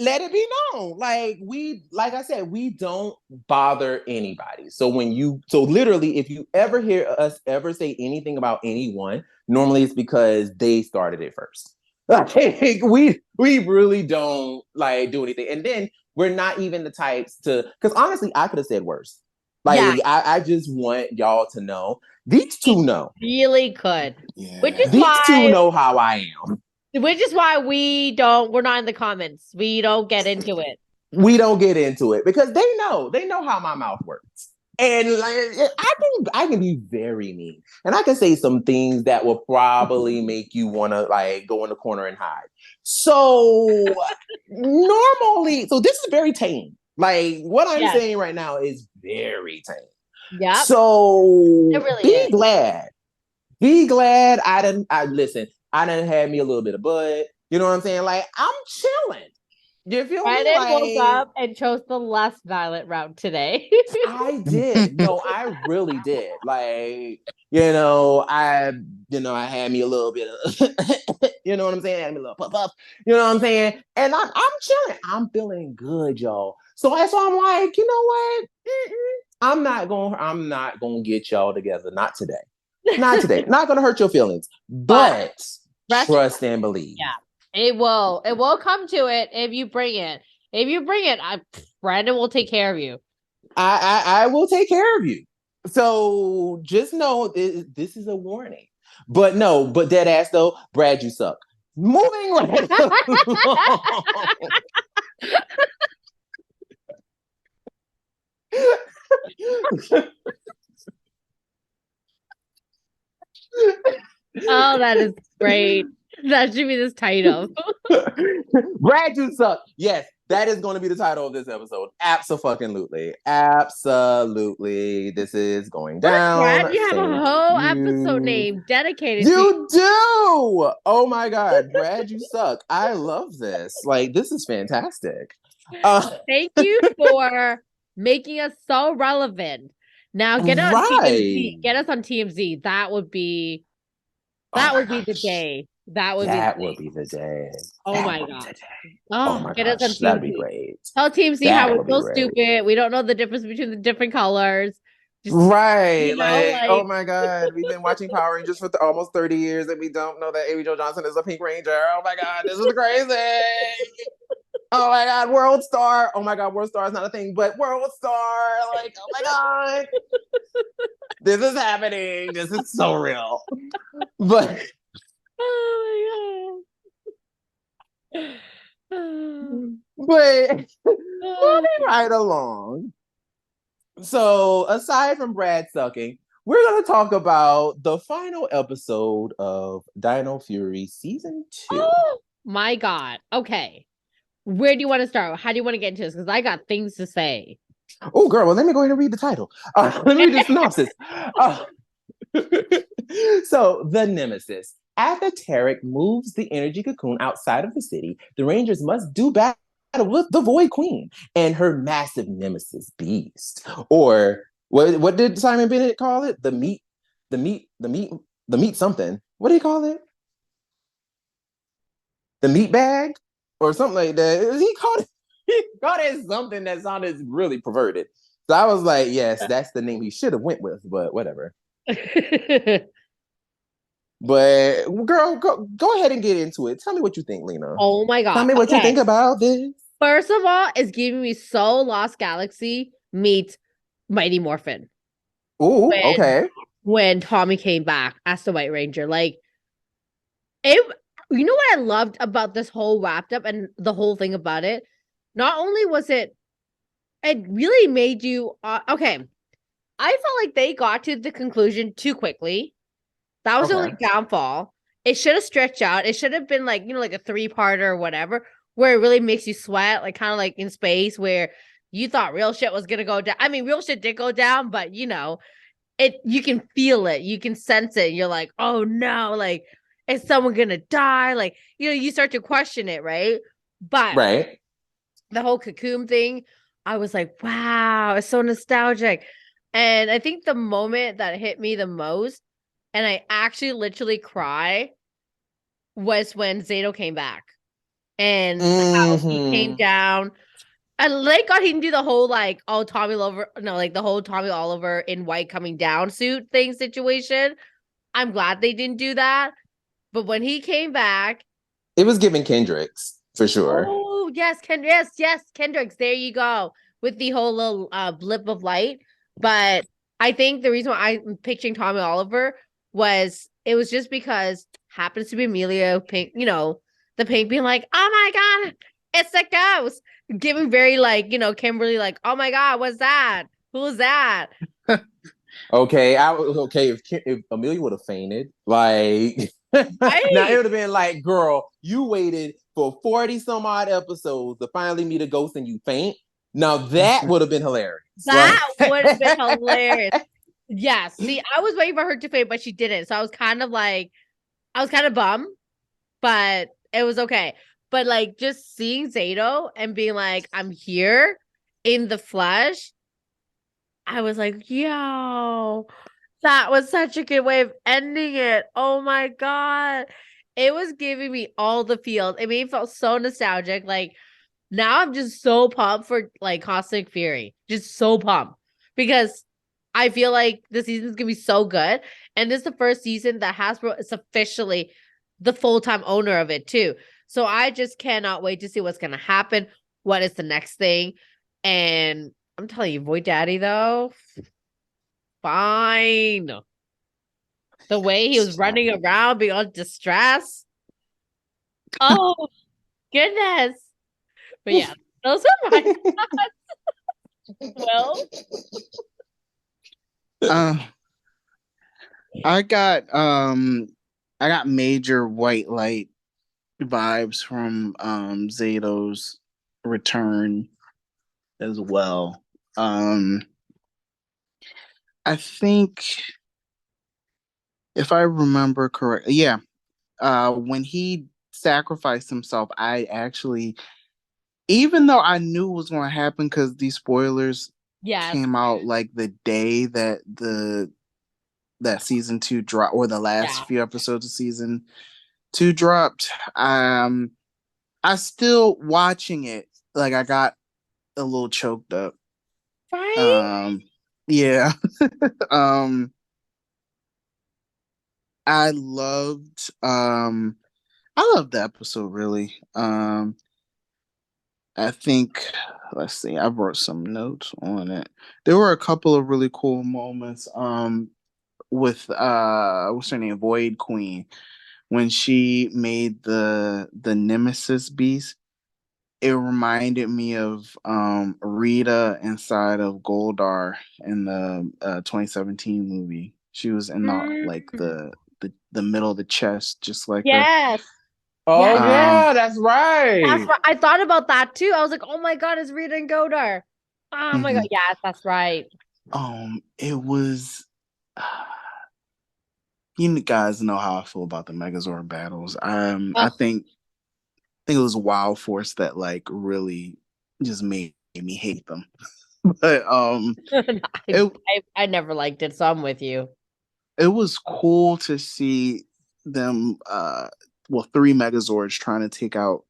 [SPEAKER 1] let it be known, like I said, we don't bother anybody. So literally, if you ever hear us ever say anything about anyone, normally it's because they started it first. Like, we really don't do anything, and then we're not even the types to. Because honestly, I could have said worse. I just want y'all to know. These two know.
[SPEAKER 2] Really could.
[SPEAKER 3] Yeah.
[SPEAKER 2] Which is
[SPEAKER 1] These two know how I am.
[SPEAKER 2] Which is why we're not in the comments. We don't get into it.
[SPEAKER 1] We don't get into it because they know how my mouth works. And I can be very mean. And I can say some things that will probably make you want to go in the corner and hide. So normally, this is very tame. What I'm saying right now is very tame.
[SPEAKER 2] Yeah.
[SPEAKER 1] So
[SPEAKER 2] it really
[SPEAKER 1] be
[SPEAKER 2] is.
[SPEAKER 1] glad. Be glad I done had me a little bit of bud. You know what I'm saying? I'm chilling. You feel me?
[SPEAKER 2] Brandon woke up and chose the less violent route today.
[SPEAKER 1] I did. No, I really did. I had me a little bit of, you know what I'm saying? I had me a little puff. You know what I'm saying? And I'm chilling. I'm feeling good, y'all. So I'm like, you know what? I'm not gonna get y'all together. Not today. Not today. Not gonna hurt your feelings. But trust and believe.
[SPEAKER 2] Yeah. It will come to it if you bring it. If you bring it, Brandon will take care of you.
[SPEAKER 1] I will take care of you. So just know this is a warning. But dead ass though, Brad, you suck. Moving right
[SPEAKER 2] Oh, that is great. That should be this title.
[SPEAKER 1] Brad, you suck. Yes, that is going to be the title of this episode. Absolutely. Absolutely. This is going down.
[SPEAKER 2] Brad, you have a whole episode name dedicated
[SPEAKER 1] You do. Oh my God. Brad, you suck. I love this. This is fantastic.
[SPEAKER 2] Thank you for making us so relevant. Now get us on TMZ. Get us on TMZ. That would be the day. That would be the day. Oh my God. Oh my
[SPEAKER 1] gosh,
[SPEAKER 2] us on TMZ.
[SPEAKER 1] That'd be great.
[SPEAKER 2] Tell TMZ how we're so stupid. We don't know the difference between the different colors.
[SPEAKER 1] Right. Oh my God. We've been watching Power Rangers for almost 30 years and we don't know that Amy Jo Johnson is a Pink Ranger. Oh my God. This is crazy. Oh my God. World Star. Oh my God. World Star is not a thing, but World Star. Oh my God. This is happening. This is so real. But
[SPEAKER 2] oh my God.
[SPEAKER 1] But moving right along. So aside from Brad sucking, we're going to talk about the final episode of Dino Fury Season 2.
[SPEAKER 2] Oh my God. Okay. Where do you want to start? How do you want to get into this? Because I got things to say.
[SPEAKER 1] Oh, girl. Well, let me go ahead and read the title. Let me read the synopsis. So, the Nemesis. After Tarek moves the energy cocoon outside of the city, the Rangers must do battle with the Void Queen and her massive nemesis, Beast. Or what did Simon Bennett call it? The meat something. What do you call it? The meat bag? Or something like that. He called it something that sounded really perverted. So I was like, yes, that's the name he should have went with, but whatever. But girl, go ahead and get into it. Tell me what you think, Lena.
[SPEAKER 2] Oh my God.
[SPEAKER 1] Tell me what you think about this.
[SPEAKER 2] First of all, it's giving me so Lost Galaxy meets Mighty Morphin.
[SPEAKER 1] Ooh, okay.
[SPEAKER 2] When Tommy came back as the White Ranger. You know what I loved about this whole wrapped up and the whole thing about it? Not only was it really made you okay. I felt like they got to the conclusion too quickly. That was the
[SPEAKER 1] Okay.
[SPEAKER 2] only downfall. It should have stretched out. It should have been like, like a 3-parter or whatever, where it really makes you sweat, like kind of like in Space, where you thought real shit was gonna go down. I mean, real shit did go down, but you can feel it, you can sense it. You're like, oh no, like, is someone gonna die? Like, you start to question it, right? But
[SPEAKER 1] Right.
[SPEAKER 2] the whole Cocoon thing, I was like, wow, it's so nostalgic. And I think the moment that hit me the most, and I actually literally cry, was when Zato came back and how he came down. And thank God he didn't do the whole like, oh, Tommy Oliver, no, like the whole Tommy Oliver in white coming down suit thing situation. I'm glad they didn't do that. But when he came back,
[SPEAKER 1] It was giving Kendricks for sure.
[SPEAKER 2] oh yes, yes, Kendricks. There you go with the whole little blip of light. But I think the reason why I'm picturing Tommy Oliver was it was just because happens to be Emilio Pink. The Pink being like, "Oh my god, it's a ghost," giving very like Kimberly like, "Oh my god, what's that? Who's that?"
[SPEAKER 1] Okay, if Amelia would have fainted, like now it would have been like, girl, you waited for 40 some odd episodes to finally meet a ghost and you faint. Now that would have been hilarious.
[SPEAKER 2] That would have been hilarious. Yes. See, I was waiting for her to faint, but she didn't. So I was kind of bummed, but it was okay. But like just seeing Zato and being like, I'm here in the flesh, I was like, yo, that was such a good way of ending it. Oh my God. It was giving me all the feels. It made me feel so nostalgic. Like now I'm just so pumped for like Cosmic Fury. Just so pumped. Because I feel like the season's gonna be so good. And this is the first season that Hasbro is officially the full-time owner of it too. So I just cannot wait to see what's gonna happen. What is the next thing? And I'm telling you, Void Daddy though, fine. The way he was running around being all distressed. Oh goodness. But yeah, those are my thoughts. Well,
[SPEAKER 3] I got major white light vibes from Zato's return as well. I think if I remember correctly, yeah, when he sacrificed himself, I actually, even though I knew it was going to happen because these spoilers
[SPEAKER 2] yes.
[SPEAKER 3] came out like the day that that season 2 dropped, or the last few episodes of season 2 dropped. I still watching it, like I got a little choked up.
[SPEAKER 2] Right?
[SPEAKER 3] Yeah. I loved the episode really. I think, let's see, I wrote some notes on it. There were a couple of really cool moments with what's her name, Void Queen, when she made the Nemesis beast. It reminded me of Rita inside of Goldar in the 2017 movie. She was in the middle of the chest, just like her.
[SPEAKER 2] Yes.
[SPEAKER 1] Oh yeah, that's right.
[SPEAKER 2] That's right. I thought about that too. I was like, oh my God, it's Rita and Godar. Oh my God, yes, that's right.
[SPEAKER 3] It was you guys know how I feel about the Megazord battles. I think it was Wild Force that like really just made me hate them. But
[SPEAKER 2] I never liked it, so I'm with you.
[SPEAKER 3] It was cool to see them 3 Megazords trying to take out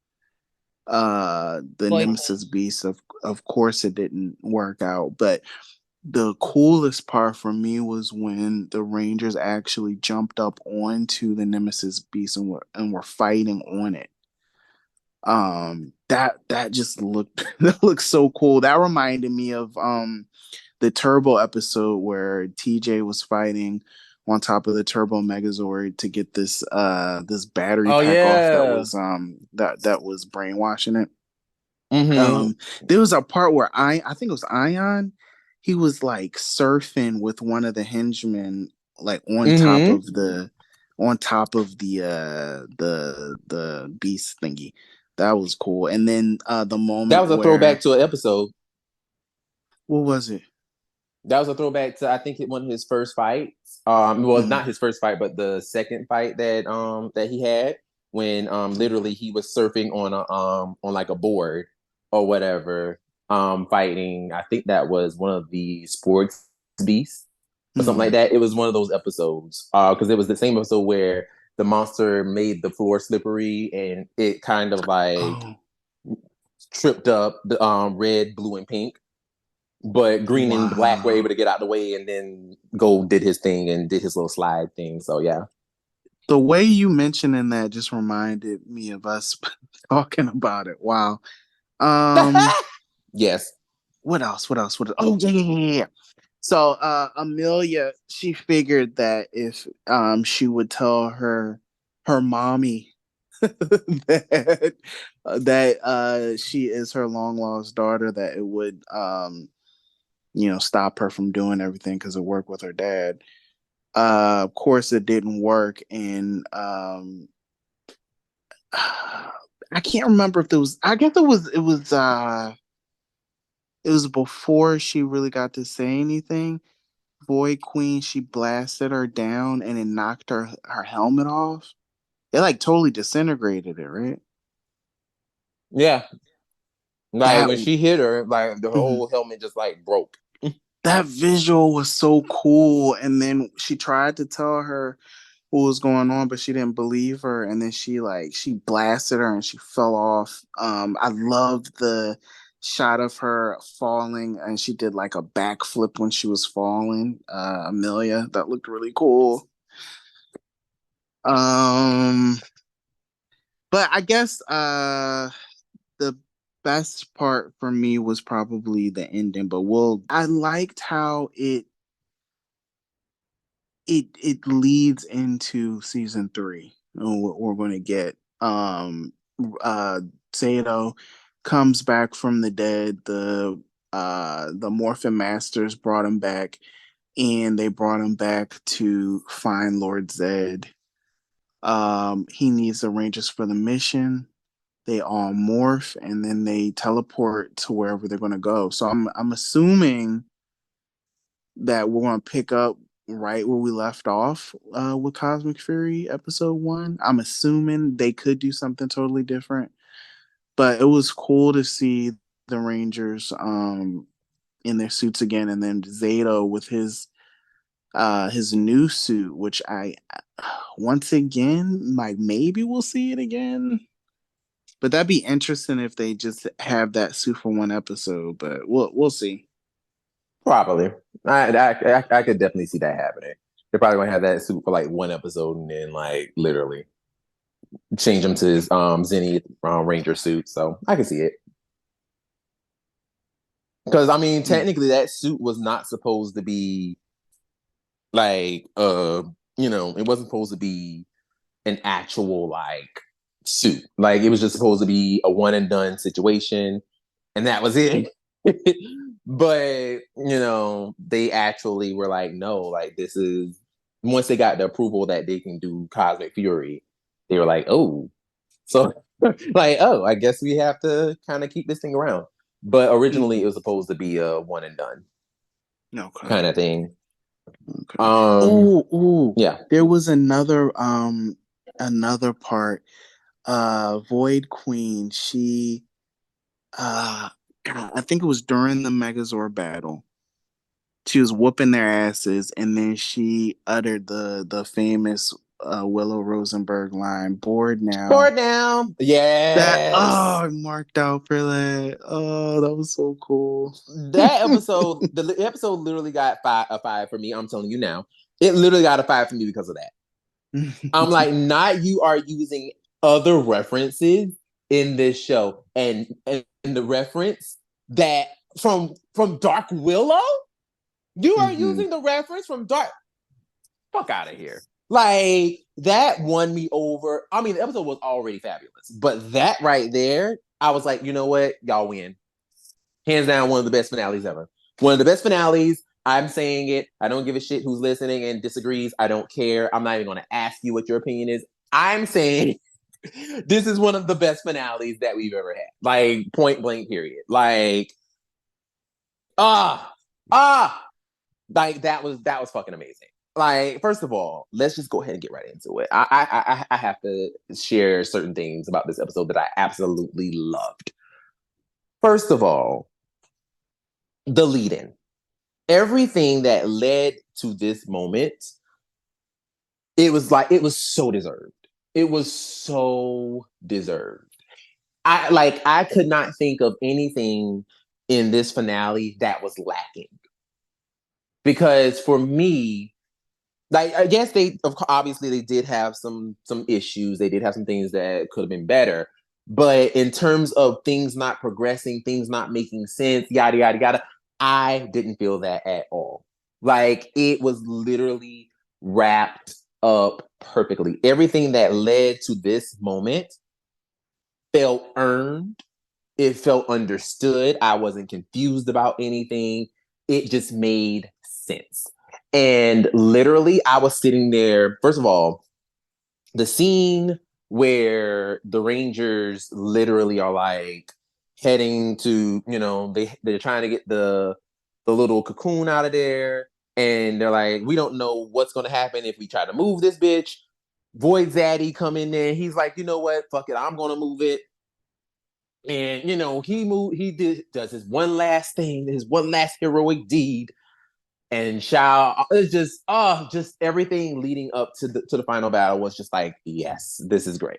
[SPEAKER 3] the Nemesis beast. Of course it didn't work out, but the coolest part for me was when the Rangers actually jumped up onto the Nemesis beast and were fighting on it. That just looked so cool. That reminded me of the Turbo episode where TJ was fighting on top of the Turbo Megazord to get this battery pack off that was brainwashing it. There was a part where I think it was Ion, he was like surfing with one of the henchmen like on top of on top of the beast thingy. That was cool. And then the
[SPEAKER 1] That
[SPEAKER 3] moment
[SPEAKER 1] was a
[SPEAKER 3] where
[SPEAKER 1] throwback to an episode.
[SPEAKER 3] what was it?
[SPEAKER 1] That was a throwback to I think one of his first fights. Well,
[SPEAKER 3] Mhm.
[SPEAKER 1] not his first fight, but the second fight that he had when literally he was surfing on like a board or whatever, fighting. I think that was one of the sports beasts or something like
[SPEAKER 3] Mhm.
[SPEAKER 1] that. It was one of those episodes because it was the same episode where the monster made the floor slippery and it kind of like
[SPEAKER 3] Oh,
[SPEAKER 1] tripped up the red, blue, and pink, but Green and Black were
[SPEAKER 3] wow.
[SPEAKER 1] able to get out the way, and then Gold did his thing and did his little slide thing. So yeah,
[SPEAKER 3] The way you mentioning that just reminded me of us talking about it. Wow. Um,
[SPEAKER 1] yes,
[SPEAKER 3] what else? What else? What else? Oh, yeah. So Amelia, she figured that if she would tell her mommy that she is her long lost daughter, that it would stop her from doing everything because it worked with her dad. Of course it didn't work, and I can't remember if it was, I guess it was before she really got to say anything. Void Queen, she blasted her down and it knocked her helmet off. It like totally disintegrated it, right?
[SPEAKER 1] yeah. Like
[SPEAKER 3] That
[SPEAKER 1] when she hit her, like the
[SPEAKER 3] mhm.
[SPEAKER 1] whole helmet just like broke.
[SPEAKER 3] That visual was so cool. And then she tried to tell her what was going on, but she didn't believe her. And then she blasted her and she fell off. I loved the shot of her falling, and she did like a backflip when she was falling. Amelia, that looked really cool. Um, but I guess the best part for me was probably the ending. But I liked how it leads into season three. What we're going to get. Uh, Sato comes back from the dead. The Morphin Masters brought him back, and they brought him back to find Lord Zed. He needs the Rangers for the mission. They all morph and then they teleport to wherever they're going to go. So I'm assuming that we're going to pick up right where we left off with Cosmic Fury episode one. I'm assuming they could do something totally different, but it was cool to see the Rangers in their suits again, and then Zato with his new suit, which I once again like maybe we'll see it again. But that'd be interesting if they just have that suit for one episode. But we'll see.
[SPEAKER 1] Probably, I could definitely see that happening. They're probably gonna have that suit for like one episode and then like literally change him to his Zenny Ranger suit. So I can see it. Because I mean,
[SPEAKER 3] Mm.
[SPEAKER 1] technically, that suit was not supposed to be like it wasn't supposed to be an actual like suit. Like it was just supposed to be a one and done situation, and that was it. But they actually were like, no, like this is once they got the approval that they can do Cosmic Fury, they were like, oh, so like, oh, I guess we have to kind of keep this thing around. But originally, it
[SPEAKER 3] Mhm.
[SPEAKER 1] was supposed to be a one and done
[SPEAKER 3] Okay.
[SPEAKER 1] kind of thing.
[SPEAKER 3] Okay.
[SPEAKER 1] Um,
[SPEAKER 3] Oh,
[SPEAKER 1] yeah.
[SPEAKER 3] there was another part. Void Queen, she uh God, I think it was during the Megazord battle. She was whooping their asses, and then she uttered the famous Willow Rosenberg line, "Bored now."
[SPEAKER 1] Board down.
[SPEAKER 3] That
[SPEAKER 1] Yes.
[SPEAKER 3] I marked out for that. Oh, that was so cool.
[SPEAKER 1] That episode, the episode literally got a five for me. I'm telling you now. It literally got a five for me because of that. I'm like, not you are using other references in this show. And the reference that from Dark Willow, you are
[SPEAKER 3] Mhm.
[SPEAKER 1] using the reference from Dark. Fuck out of here. Like that won me over. I mean, the episode was already fabulous, but that right there, I was like, you know what, y'all win. Hands down, one of the best finales ever. One of the best finales. I'm saying it. I don't give a shit who's listening and disagrees. I don't care. I'm not even going to ask you what your opinion is. I'm saying this is one of the best finales that we've ever had. Like, point blank, period. Like, ah, ah, like that was fucking amazing. Like, first of all, let's just go ahead and get right into it. I have to share certain things about this episode that I absolutely loved. First of all, the lead-in. Everything that led to this moment, it was so deserved. It was so deserved. I could not think of anything in this finale that was lacking. Because for me, like, I guess obviously they did have some issues. They did have some things that could have been better. But in terms of things not progressing, things not making sense, yada yada yada, I didn't feel that at all. Like, it was literally wrapped up perfectly. Everything that led to this moment felt earned. It felt understood. I wasn't confused about anything. It just made sense. And literally, I was sitting there. First of all, the scene where the Rangers literally are like heading to, they're trying to get the little cocoon out of there, and they're like, we don't know what's gonna happen if we try to move this bitch. Void Zaddy come in there. He's like, you know what? Fuck it, I'm gonna move it. And does his one last thing, his one last heroic deed, and Shao, it's just everything leading up to the final battle was just like, yes, this is great.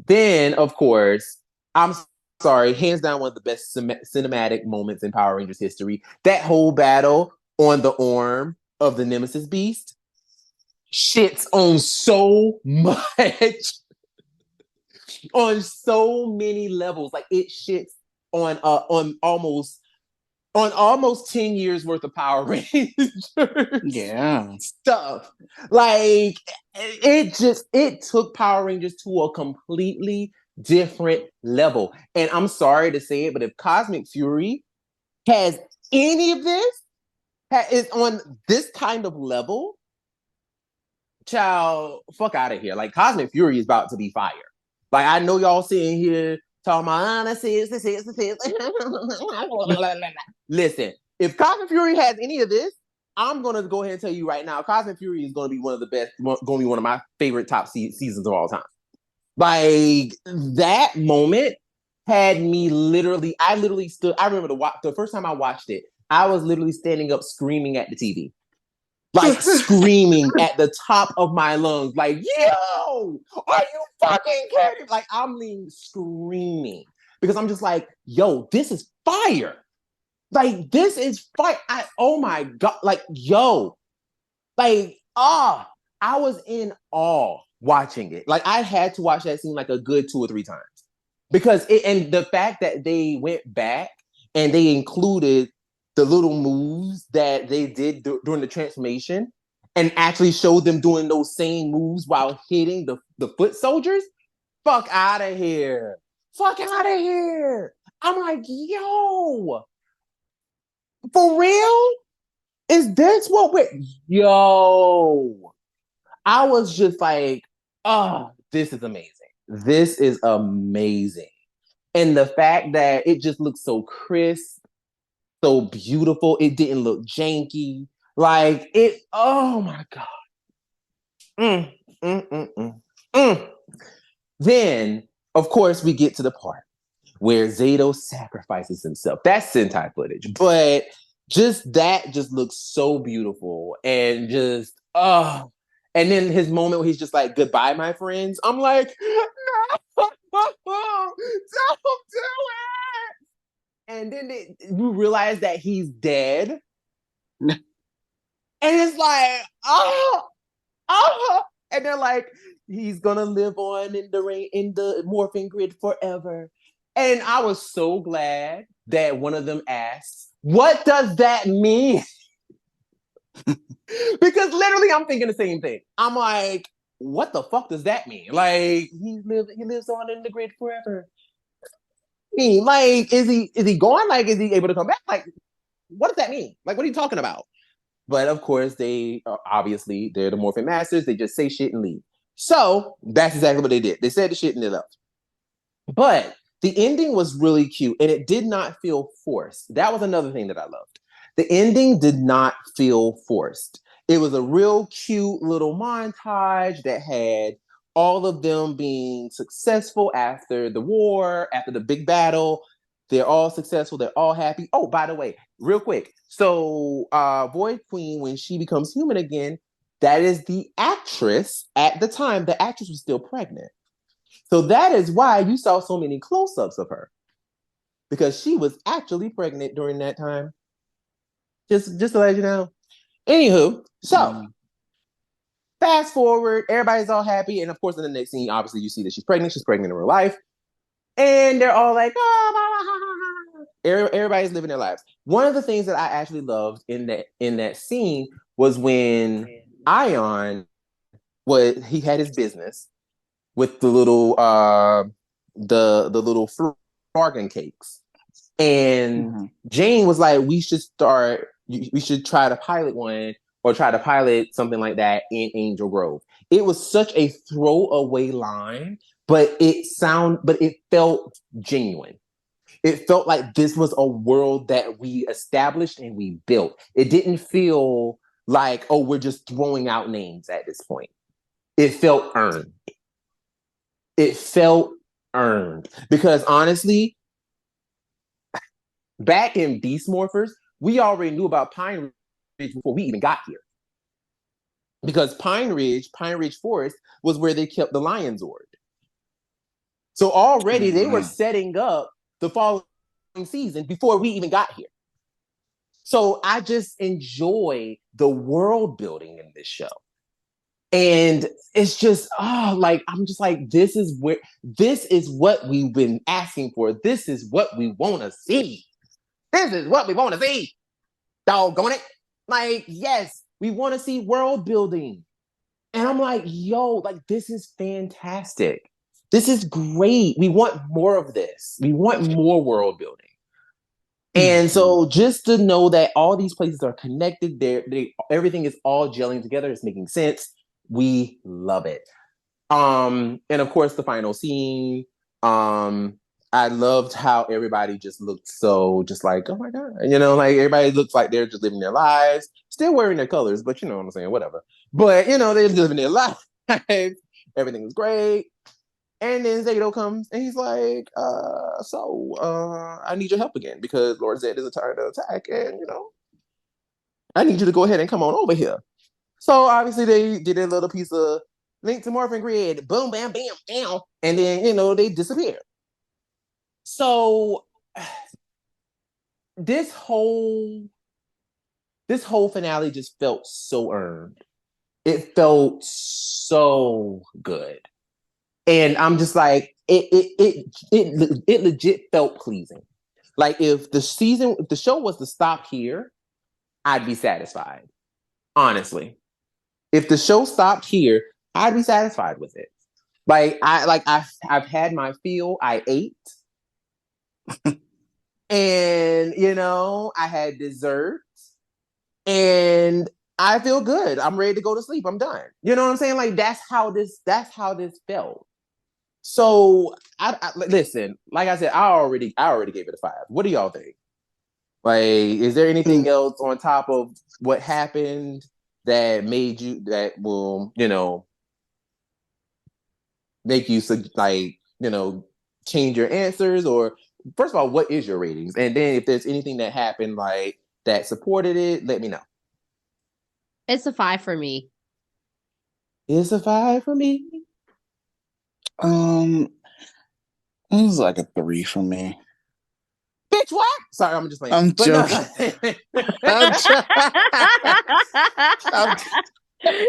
[SPEAKER 1] Then, of course, I'm sorry, hands down, one of the best cinematic moments in Power Rangers history. That whole battle on the arm of the Nemesis Beast shits on so much, on so many levels. Like, it shits on almost 10 years worth of Power Rangers stuff. Like, it took Power Rangers to a completely different level. And I'm sorry to say it, but if Cosmic Fury has any of this, is on this kind of level, child, fuck out of here. Like, Cosmic Fury is about to be fire. Like, I know y'all sitting here talking about, this is. Listen, if Cosmic Fury has any of this, I'm gonna go ahead and tell you right now, Cosmic Fury is gonna be one of the best, going to be one of my favorite top seasons of all time. Like, that moment had me literally, I remember the first time I watched it, I was literally standing up screaming at the TV. Like, screaming at the top of my lungs, like, yo, are you fucking kidding? Like, I'm screaming because I'm just like, yo, this is fire. Like, this is fire. Oh my God. Like, yo, like, I was in awe watching it. Like, I had to watch that scene like a good 2 or 3 times because and the fact that they went back and they included the little moves that they did during the transformation and actually showed them doing those same moves while hitting the foot soldiers. Fuck out of here. Fuck out of here. I'm like, yo, for real? Is this what we're... Yo. I was just like, oh, this is amazing. This is amazing. And the fact that it just looks so crisp, so beautiful. It didn't look janky. Like, it, oh my God. Then, of course, we get to the part where Zato sacrifices himself. That's Sentai footage. But that just looks so beautiful. And just, and then his moment where he's just like, goodbye, my friends. I'm like, no, don't do it. And then you realize that he's dead. And it's like, and they're like, he's gonna live on in the morphing grid forever. And I was so glad that one of them asked, what does that mean? Because literally I'm thinking the same thing. I'm like, what the fuck does that mean? Like, he lives on in the grid forever. Like, is he gone? Like, is he able to come back? Like, what does that mean? Like, what are you talking about? But of course, they obviously they're the Morphin Masters. They just say shit and leave. So that's exactly what they did. They said the shit and they left. But the ending was really cute and it did not feel forced. That was another thing that I loved. The ending did not feel forced. It was a real cute little montage that had all of them being successful after the war, after the big battle. They're all successful. They're all happy. Oh, by the way, real quick. So, Void Queen, when she becomes human again, that is the actress at the time. The actress was still pregnant. So that is why you saw so many close-ups of her. Because she was actually pregnant during that time. Just to let you know. Anywho, so fast forward, everybody's all happy, and of course, in the next scene, obviously, you see that she's pregnant. She's pregnant in real life, and they're all like, oh, everybody's living their lives. One of the things that I actually loved in that scene was when Ion he had his business with the little the little Fargan cakes. And Jane was like, we should try to pilot one or try to pilot something like that in Angel Grove. It was such a throwaway line, but it felt genuine. It felt like this was a world that we established and we built. It didn't feel like, oh, we're just throwing out names at this point. It felt earned. It felt earned. Because honestly, back in Beast Morphers, we already knew about Pine Ridge before we even got here. Because Pine Ridge Forest was where they kept the Lion Zord. So already they were setting up the following season before we even got here. So I just enjoy the world building in this show. And it's just, I'm just like, this is what we've been asking for. This is what we want to see. This is what we want to see. Doggone it. Like, yes, we want to see world building. And I'm like, yo, like, this is fantastic. This is great. We want more of this. We want more world building. And so just to know that all these places are connected, everything is all gelling together, it's making sense. We love it. And of course, the final scene. I loved how everybody just looked so just like, oh my God. Like everybody looks like they're just living their lives, still wearing their colors, but you know what I'm saying, whatever. But they're living their life. Everything was great. And then Zato comes and he's like, I need your help again because Lord Zed is trying to attack, and I need you to go ahead and come on over here. So obviously they did a little piece of Link to Morphin Grid, boom, bam, bam, bam, and then they disappeared. So this whole finale just felt so earned. It felt so good. And I'm just like, it legit felt pleasing. Like if the show was to stop here, I'd be satisfied. Honestly, if the show stopped here, I'd be satisfied with it. I've had my fill. I ate, and I had dessert, and I feel good. I'm ready to go to sleep. I'm done. You know what I'm saying? Like that's how this felt. So I listen, like I said, I already gave it a 5. What do y'all think? Like, is there anything else on top of what happened that will, make you change your answers? Or first of all, what is your ratings? And then if there's anything that happened like that supported it, let me know.
[SPEAKER 2] It's a 5 for me.
[SPEAKER 1] It's a 5 for me.
[SPEAKER 3] It was like a 3 for me.
[SPEAKER 1] Bitch, what? Sorry, I'm just playing.
[SPEAKER 3] I'm joking.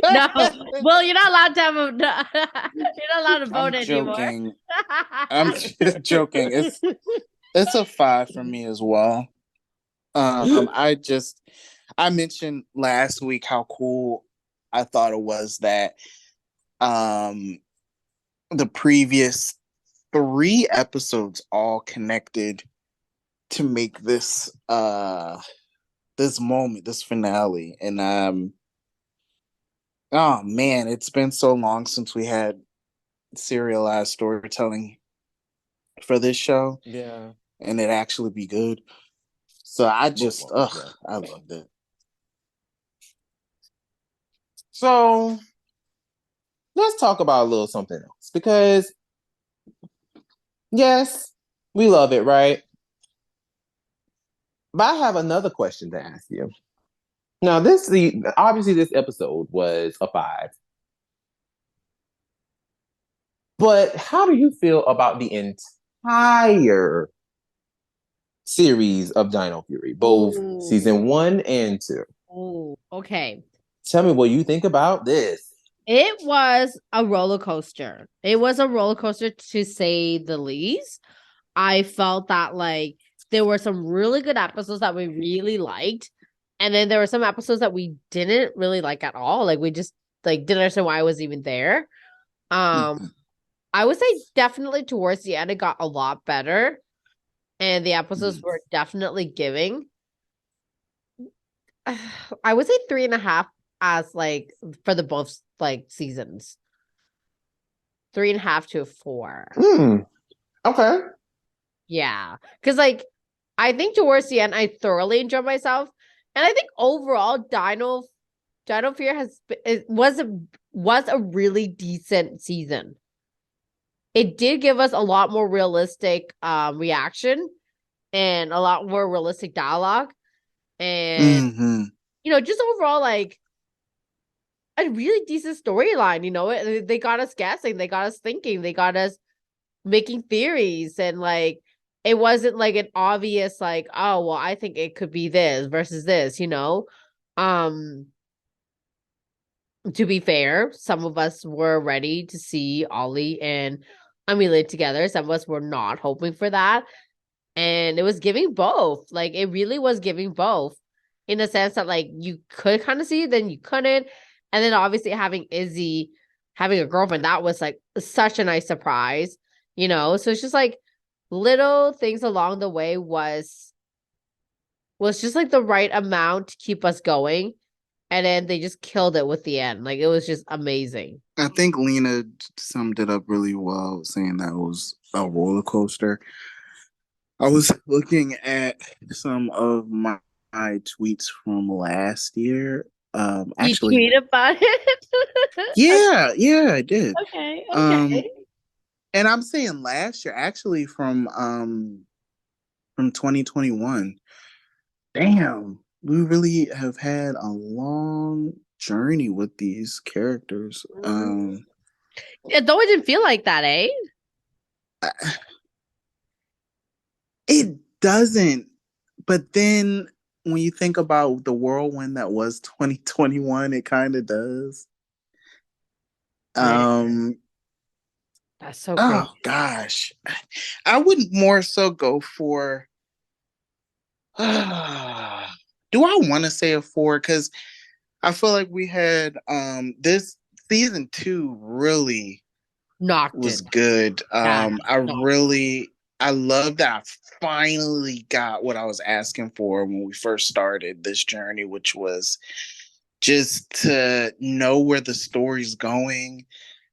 [SPEAKER 2] No, well, you're not allowed to have you're not allowed to vote
[SPEAKER 3] joking.
[SPEAKER 2] anymore.
[SPEAKER 3] I'm just joking. It's a 5 for me as well. I mentioned last week how cool I thought it was that the previous 3 episodes all connected to make this this moment, this finale. And oh man, it's been so long since we had serialized storytelling for this show,
[SPEAKER 1] Yeah.
[SPEAKER 3] and it actually be good. So I just,
[SPEAKER 1] Well, yeah.
[SPEAKER 3] I loved it.
[SPEAKER 1] So let's talk about a little something else because yes, we love it, right? But I have another question to ask you. Now, obviously this episode was a 5, but how do you feel about the entire series of Dino Fury, both season 1 and 2?
[SPEAKER 2] Oh, okay.
[SPEAKER 1] Tell me what you think about this.
[SPEAKER 2] It was a roller coaster. It was a roller coaster to say the least. I felt that like there were some really good episodes that we really liked, and then there were some episodes that we didn't really like at all. Like we just like didn't understand why I was even there. I would say definitely towards the end it got a lot better, and the episodes were definitely giving. I would say 3.5 as like for the both like seasons. 3.5 to 4.
[SPEAKER 1] Okay.
[SPEAKER 2] Yeah. Because like I think towards the end I thoroughly enjoyed myself. And I think overall Dino Fear was a really decent season. It did give us a lot more realistic reaction and a lot more realistic dialogue. And just overall like a really decent storyline, they got us guessing, they got us thinking, they got us making theories, and like it wasn't like an obvious like, oh well, I think it could be this versus this. To be fair, some of us were ready to see Ollie and Amelia together, some of us were not hoping for that, and it was giving both. Like it really was giving both, in the sense that like you could kind of see, then you couldn't. And then obviously having Izzy having a girlfriend, that was like such a nice surprise, so it's just like little things along the way was just like the right amount to keep us going, and then they just killed it with the end. Like it was just amazing.
[SPEAKER 3] I think Lena summed it up really well, saying that it was a roller coaster. I was looking at some of my tweets from last year. Actually,
[SPEAKER 2] You tweet about it?
[SPEAKER 3] yeah, I did.
[SPEAKER 2] Okay.
[SPEAKER 3] And I'm saying last year, actually from 2021. Damn, we really have had a long journey with these characters.
[SPEAKER 2] Yeah, though it didn't feel like that, eh?
[SPEAKER 3] It doesn't. But then when you think about the whirlwind that was 2021, it kind of does.
[SPEAKER 2] That's so crazy.
[SPEAKER 3] Oh gosh. I would more so go for do I want to say a 4? Because I feel like we had this season 2 really was good. I love that I finally got what I was asking for when we first started this journey, which was just to know where the story's going,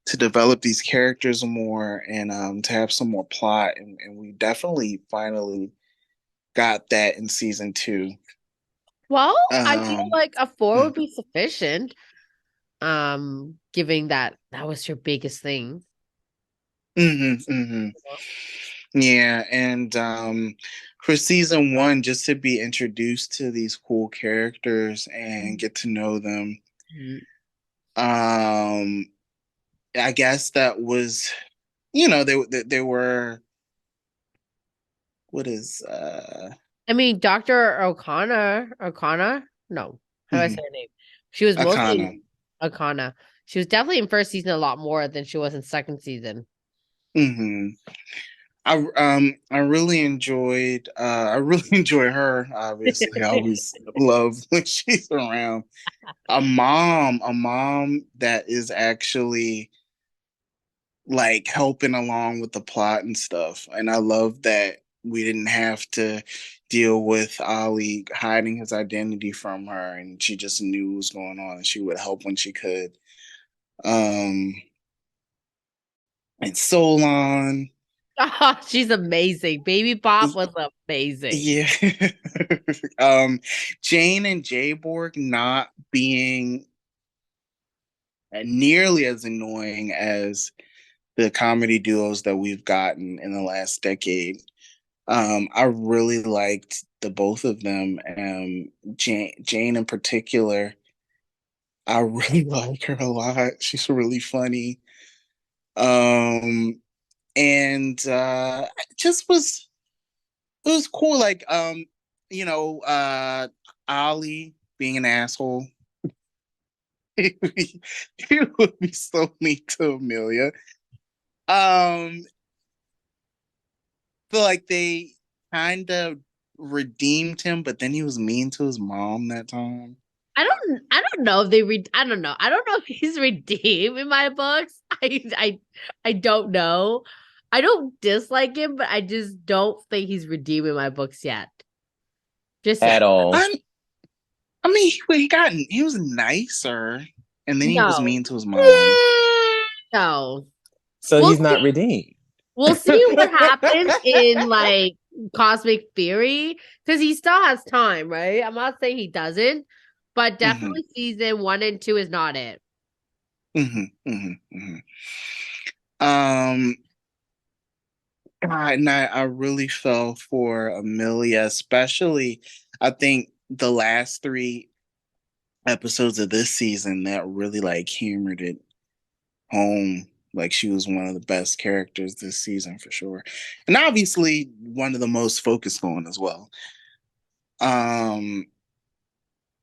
[SPEAKER 3] to develop these characters more, and to have some more plot. And we definitely finally got that in season 2.
[SPEAKER 2] Well, I feel like a 4 would be sufficient. Giving that was your biggest thing.
[SPEAKER 3] Yeah, and for season 1, just to be introduced to these cool characters and get to know them. I guess that was, they were. What is
[SPEAKER 2] I mean, Dr. O'Connor? No. How do I say her name? She was mostly Akana. She was definitely in first season a lot more than she was in second season.
[SPEAKER 3] I really enjoyed her, obviously. I always love when she's around. A mom that is actually like helping along with the plot and stuff. And I love that we didn't have to deal with Ali hiding his identity from her, and she just knew what was going on, and she would help when she could. Um, and Solon,
[SPEAKER 2] Oh, she's amazing. Baby Pop was amazing.
[SPEAKER 3] yeah. Jane and Jayborg not being nearly as annoying as the comedy duos that we've gotten in the last decade. I really liked the both of them. Jane in particular, I really like her a lot. She's really funny. Um, and it just was it was cool. Like you know, Ali being an asshole. He would be so mean to Amelia. Um, feel like they kind of redeemed him, but then he was mean to his mom that time.
[SPEAKER 2] I don't know if they I don't know. I don't know if he's redeemed in my books. I don't know. I don't dislike him, but I just don't think he's redeemed in my books yet. Just
[SPEAKER 1] At
[SPEAKER 2] yet.
[SPEAKER 1] all.
[SPEAKER 3] I mean, he was nicer, and then he was
[SPEAKER 2] No.
[SPEAKER 3] mean to his mom.
[SPEAKER 2] No.
[SPEAKER 1] So
[SPEAKER 2] We'll
[SPEAKER 1] he's not
[SPEAKER 2] see.
[SPEAKER 1] redeemed.
[SPEAKER 2] We'll see what happens in like Cosmic Fury because he still has time, right? I'm not saying he doesn't, but definitely season 1 and 2 is not it.
[SPEAKER 3] Um, God, and I really fell for Amelia, especially I think the last 3 episodes of this season that really like hammered it home. Like she was one of the best characters this season for sure, and obviously one of the most focused on as well. Um,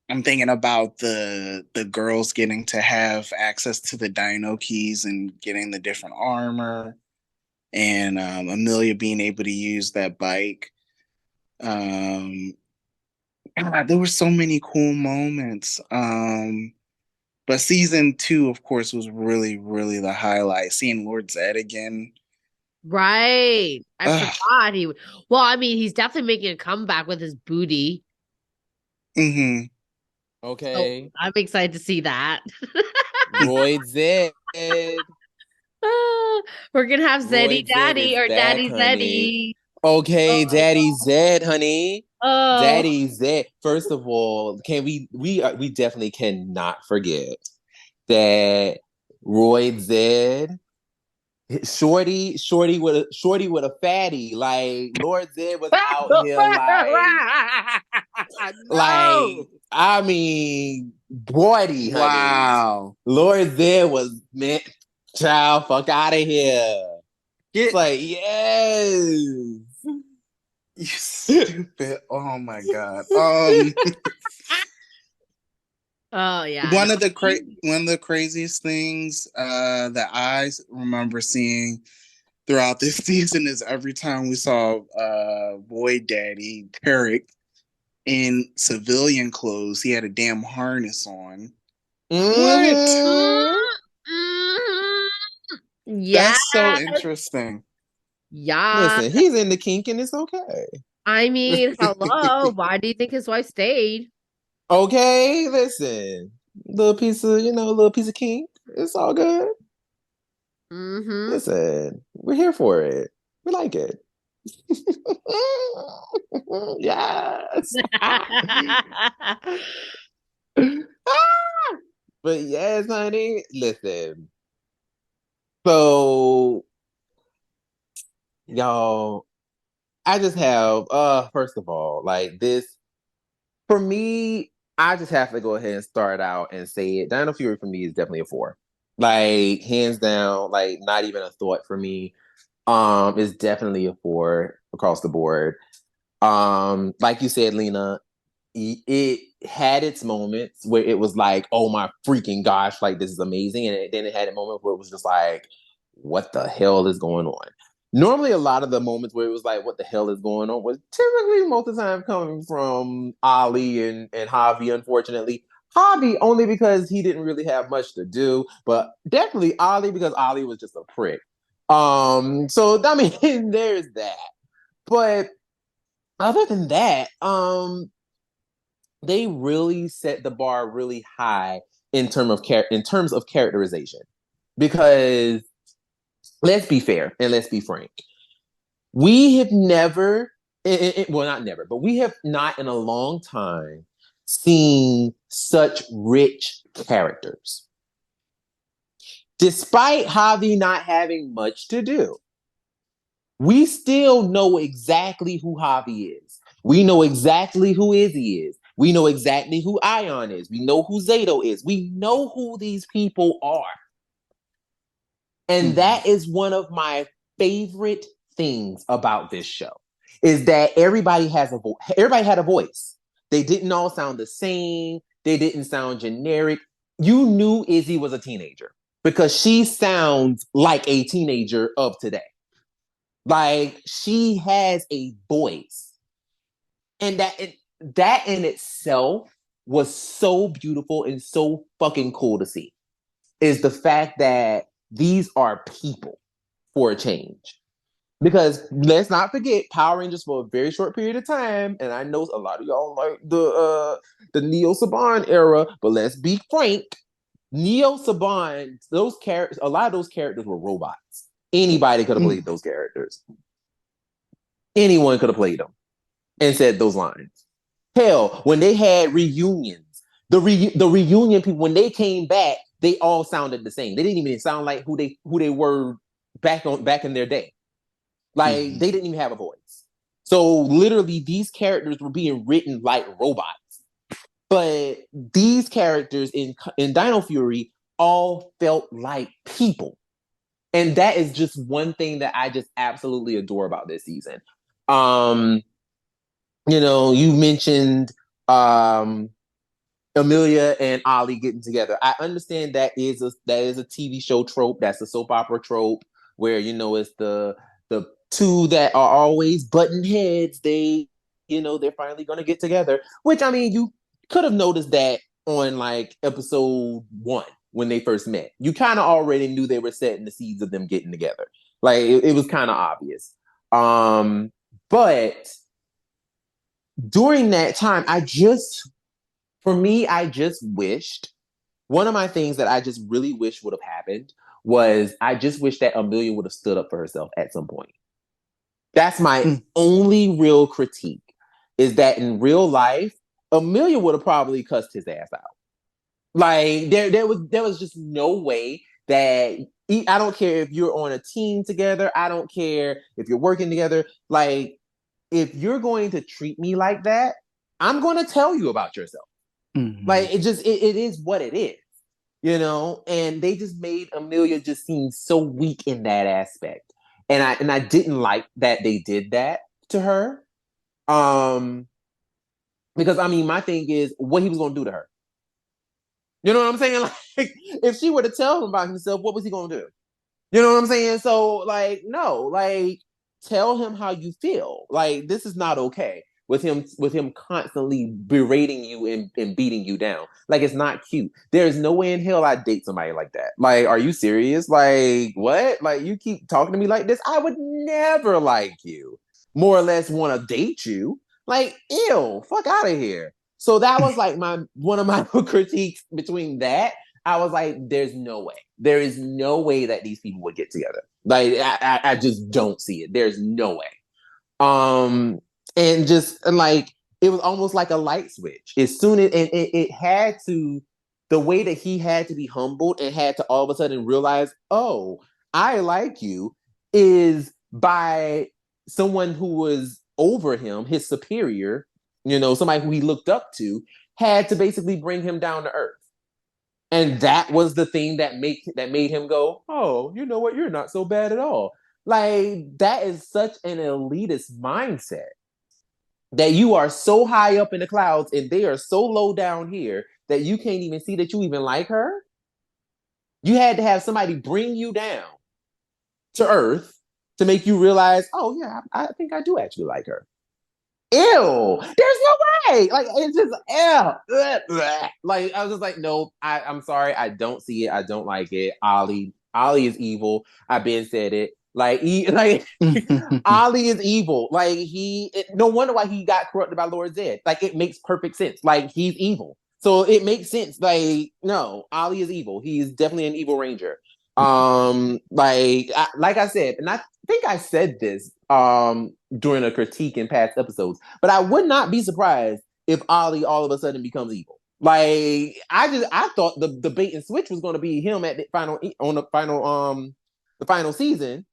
[SPEAKER 3] I'm thinking about the girls getting to have access to the Dino keys and getting the different armor, and Amelia being able to use that bike. Um, God, there were so many cool moments. But season 2, of course, was really, really the highlight. Seeing Lord Zed again.
[SPEAKER 2] Right. I
[SPEAKER 3] Ugh.
[SPEAKER 2] forgot he. Well, I mean, he's definitely making a comeback with his booty.
[SPEAKER 3] Mm-hmm.
[SPEAKER 2] So
[SPEAKER 1] Okay.
[SPEAKER 2] I'm excited to see that.
[SPEAKER 1] Roy Zed.
[SPEAKER 2] We're gonna have
[SPEAKER 1] Roy
[SPEAKER 2] Zeddy
[SPEAKER 1] Zed
[SPEAKER 2] Daddy
[SPEAKER 1] is
[SPEAKER 2] or
[SPEAKER 1] back,
[SPEAKER 2] Daddy
[SPEAKER 1] honey.
[SPEAKER 2] Zeddy.
[SPEAKER 1] Okay,
[SPEAKER 2] Oh,
[SPEAKER 1] Daddy Zed, honey.
[SPEAKER 2] oh.
[SPEAKER 1] Daddy Zed. First of all, can we definitely cannot forget that Roy Zed, shorty with a fatty. Like Lord Zed was out here like
[SPEAKER 2] No.
[SPEAKER 1] I mean, Brody, honey.
[SPEAKER 3] Wow.
[SPEAKER 1] Lord Zed was meant, child, fuck out of here. It's
[SPEAKER 3] Get
[SPEAKER 1] like, yes.
[SPEAKER 3] you stupid. Oh my god.
[SPEAKER 2] Oh yeah. No.
[SPEAKER 3] One of the craziest things that I remember seeing throughout this season is every time we saw Void Daddy Tarek in civilian clothes, he had a damn harness on. What?
[SPEAKER 1] Mm-hmm.
[SPEAKER 2] Yeah.
[SPEAKER 3] That's so interesting.
[SPEAKER 2] Yeah.
[SPEAKER 1] Listen, he's in the kink and it's okay.
[SPEAKER 2] I mean, hello. Why do you think his wife stayed?
[SPEAKER 1] Okay, listen. Little piece of kink. It's all good.
[SPEAKER 2] Mm-hmm.
[SPEAKER 1] Listen, we're here for it. We like it. Yes. But yes, honey. Listen. So, y'all, I just have first of all, like this for me, I just have to go ahead and start out and say it. Dino Fury for me is definitely a 4. Like hands down, like not even a thought for me. It's definitely a 4 across the board. Like you said, Lena, it had its moments where it was like, oh my freaking gosh, like this is amazing. And then it had a moment where it was just like, what the hell is going on? Normally, a lot of the moments where it was like, what the hell is going on was typically most of the time coming from Ali and Javi, unfortunately. Javi only because he didn't really have much to do, but definitely Ali because Ali was just a prick. So I mean, there's that. But other than that, they really set the bar really high in terms of characterization. Because let's be fair and let's be frank. We have never, well, not never, but we have not in a long time seen such rich characters. Despite Javi not having much to do, we still know exactly who Javi is. We know exactly who Izzy is. We know exactly who Ion is. We know who Zato is. We know who these people are. And that is one of my favorite things about this show is that everybody had a voice. They didn't all sound the same. They didn't sound generic. You knew Izzy was a teenager because she sounds like a teenager of today. Like she has a voice. And that in itself was so beautiful and so fucking cool to see. Is the fact that these are people for a change. Because let's not forget, Power Rangers for a very short period of time, and I know a lot of y'all like the Neo Saban era, but let's be frank, Neo Saban, those characters, a lot of those characters were robots. Anybody could have played those characters. Anyone could have played them and said those lines. Hell, when they had reunions, the reunion people, when they came back, they all sounded the same. They didn't even sound like who they were back in their day. Like they didn't even have a voice. So literally, these characters were being written like robots. But these characters in Dino Fury all felt like people, and that is just one thing that I just absolutely adore about this season. You mentioned Amelia and Ollie getting together. I understand that is a TV show trope. That's a soap opera trope where it's the two that are always button heads. They're finally going to get together. Which I mean, you could have noticed that on like episode 1 when they first met. You kind of already knew they were setting the seeds of them getting together. Like it was kind of obvious. But during that time, I just wished, one of my things that I just really wish would have happened was I just wish that Amelia would have stood up for herself at some point. That's my only real critique, is that in real life, Amelia would have probably cussed his ass out. Like there was just no way that I don't care if you're on a team together. I don't care if you're working together. Like if you're going to treat me like that, I'm going to tell you about yourself. Like it is what it is, and they just made Amelia just seem so weak in that aspect. And I didn't like that they did that to her. Because I mean, my thing is what he was going to do to her. You know what I'm saying? Like if she were to tell him about himself, what was he going to do? You know what I'm saying? So like, no, like tell him how you feel. Like this is not okay with him constantly berating you and beating you down. Like it's not cute. There's no way in hell I'd date somebody like that. Like, are you serious? Like, what? Like you keep talking to me like this? I would never like you. More or less want to date you. Like, ew, fuck out of here. So that was like one of my critiques between that. I was like, there's no way. There is no way that these people would get together. Like, I just don't see it. There's no way. And just like it was almost like a light switch. As soon as it had to, the way that he had to be humbled and had to all of a sudden realize, oh, I like you, is by someone who was over him, his superior, somebody who he looked up to, had to basically bring him down to earth. And that was the thing that made him go, oh, you know what? You're not so bad at all. Like that is such an elitist mindset that you are so high up in the clouds and they are so low down here that you can't even see that you even like her. You had to have somebody bring you down to earth to make you realize, oh yeah, I think I do actually like her. Ew, there's no way. Like it's just ew. Like I was just like, no, I'm sorry, I don't see it. I don't like it. Ollie is evil. I've been said it. Like Ollie is evil. Like no wonder why he got corrupted by Lord Zed. Like it makes perfect sense. Like he's evil, so it makes sense. Like no, Ollie is evil. He is definitely an evil ranger. Like I said, and I think I said this during a critique in past episodes, but I would not be surprised if Ollie all of a sudden becomes evil. Like I thought the bait and switch was going to be him at the final season,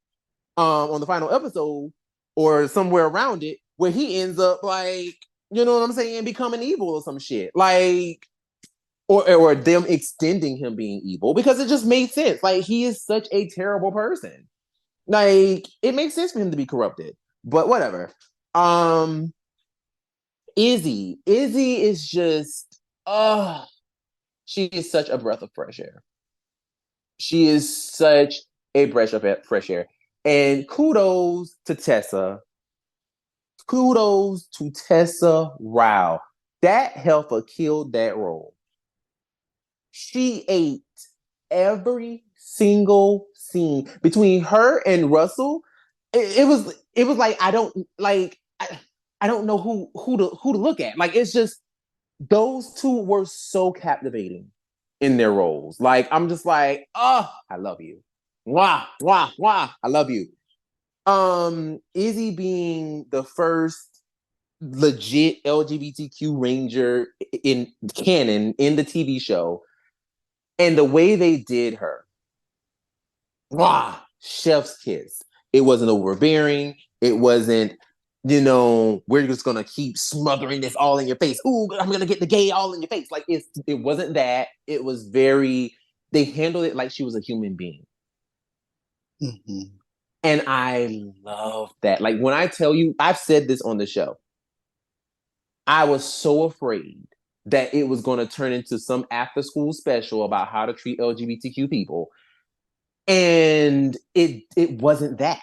[SPEAKER 1] on the final episode or somewhere around it, where he ends up like, you know what I'm saying, becoming evil or some shit. Like, or them extending him being evil, because it just made sense. Like he is such a terrible person. Like it makes sense for him to be corrupted. But whatever. Izzy is just she is such a breath of fresh air. She is such a breath of fresh air. And kudos to Tessa. Kudos to Tessa Rao. That heifer killed that role. She ate every single scene between her and Russell. It was like I don't know who to look at. Like it's just those two were so captivating in their roles. Like I'm just like, oh, I love you. Wah, wah, wah. I love you. Izzy being the first legit LGBTQ ranger in canon in the TV show, and the way they did her, wow, chef's kiss. It wasn't overbearing. It wasn't, we're just gonna keep smothering this all in your face. Ooh, I'm gonna get the gay all in your face. Like it wasn't that. It was very. They handled it like she was a human being.
[SPEAKER 3] Mm-hmm.
[SPEAKER 1] And I love that. Like when I tell you, I've said this on the show. I was so afraid that it was going to turn into some after school special about how to treat LGBTQ people. And it wasn't that.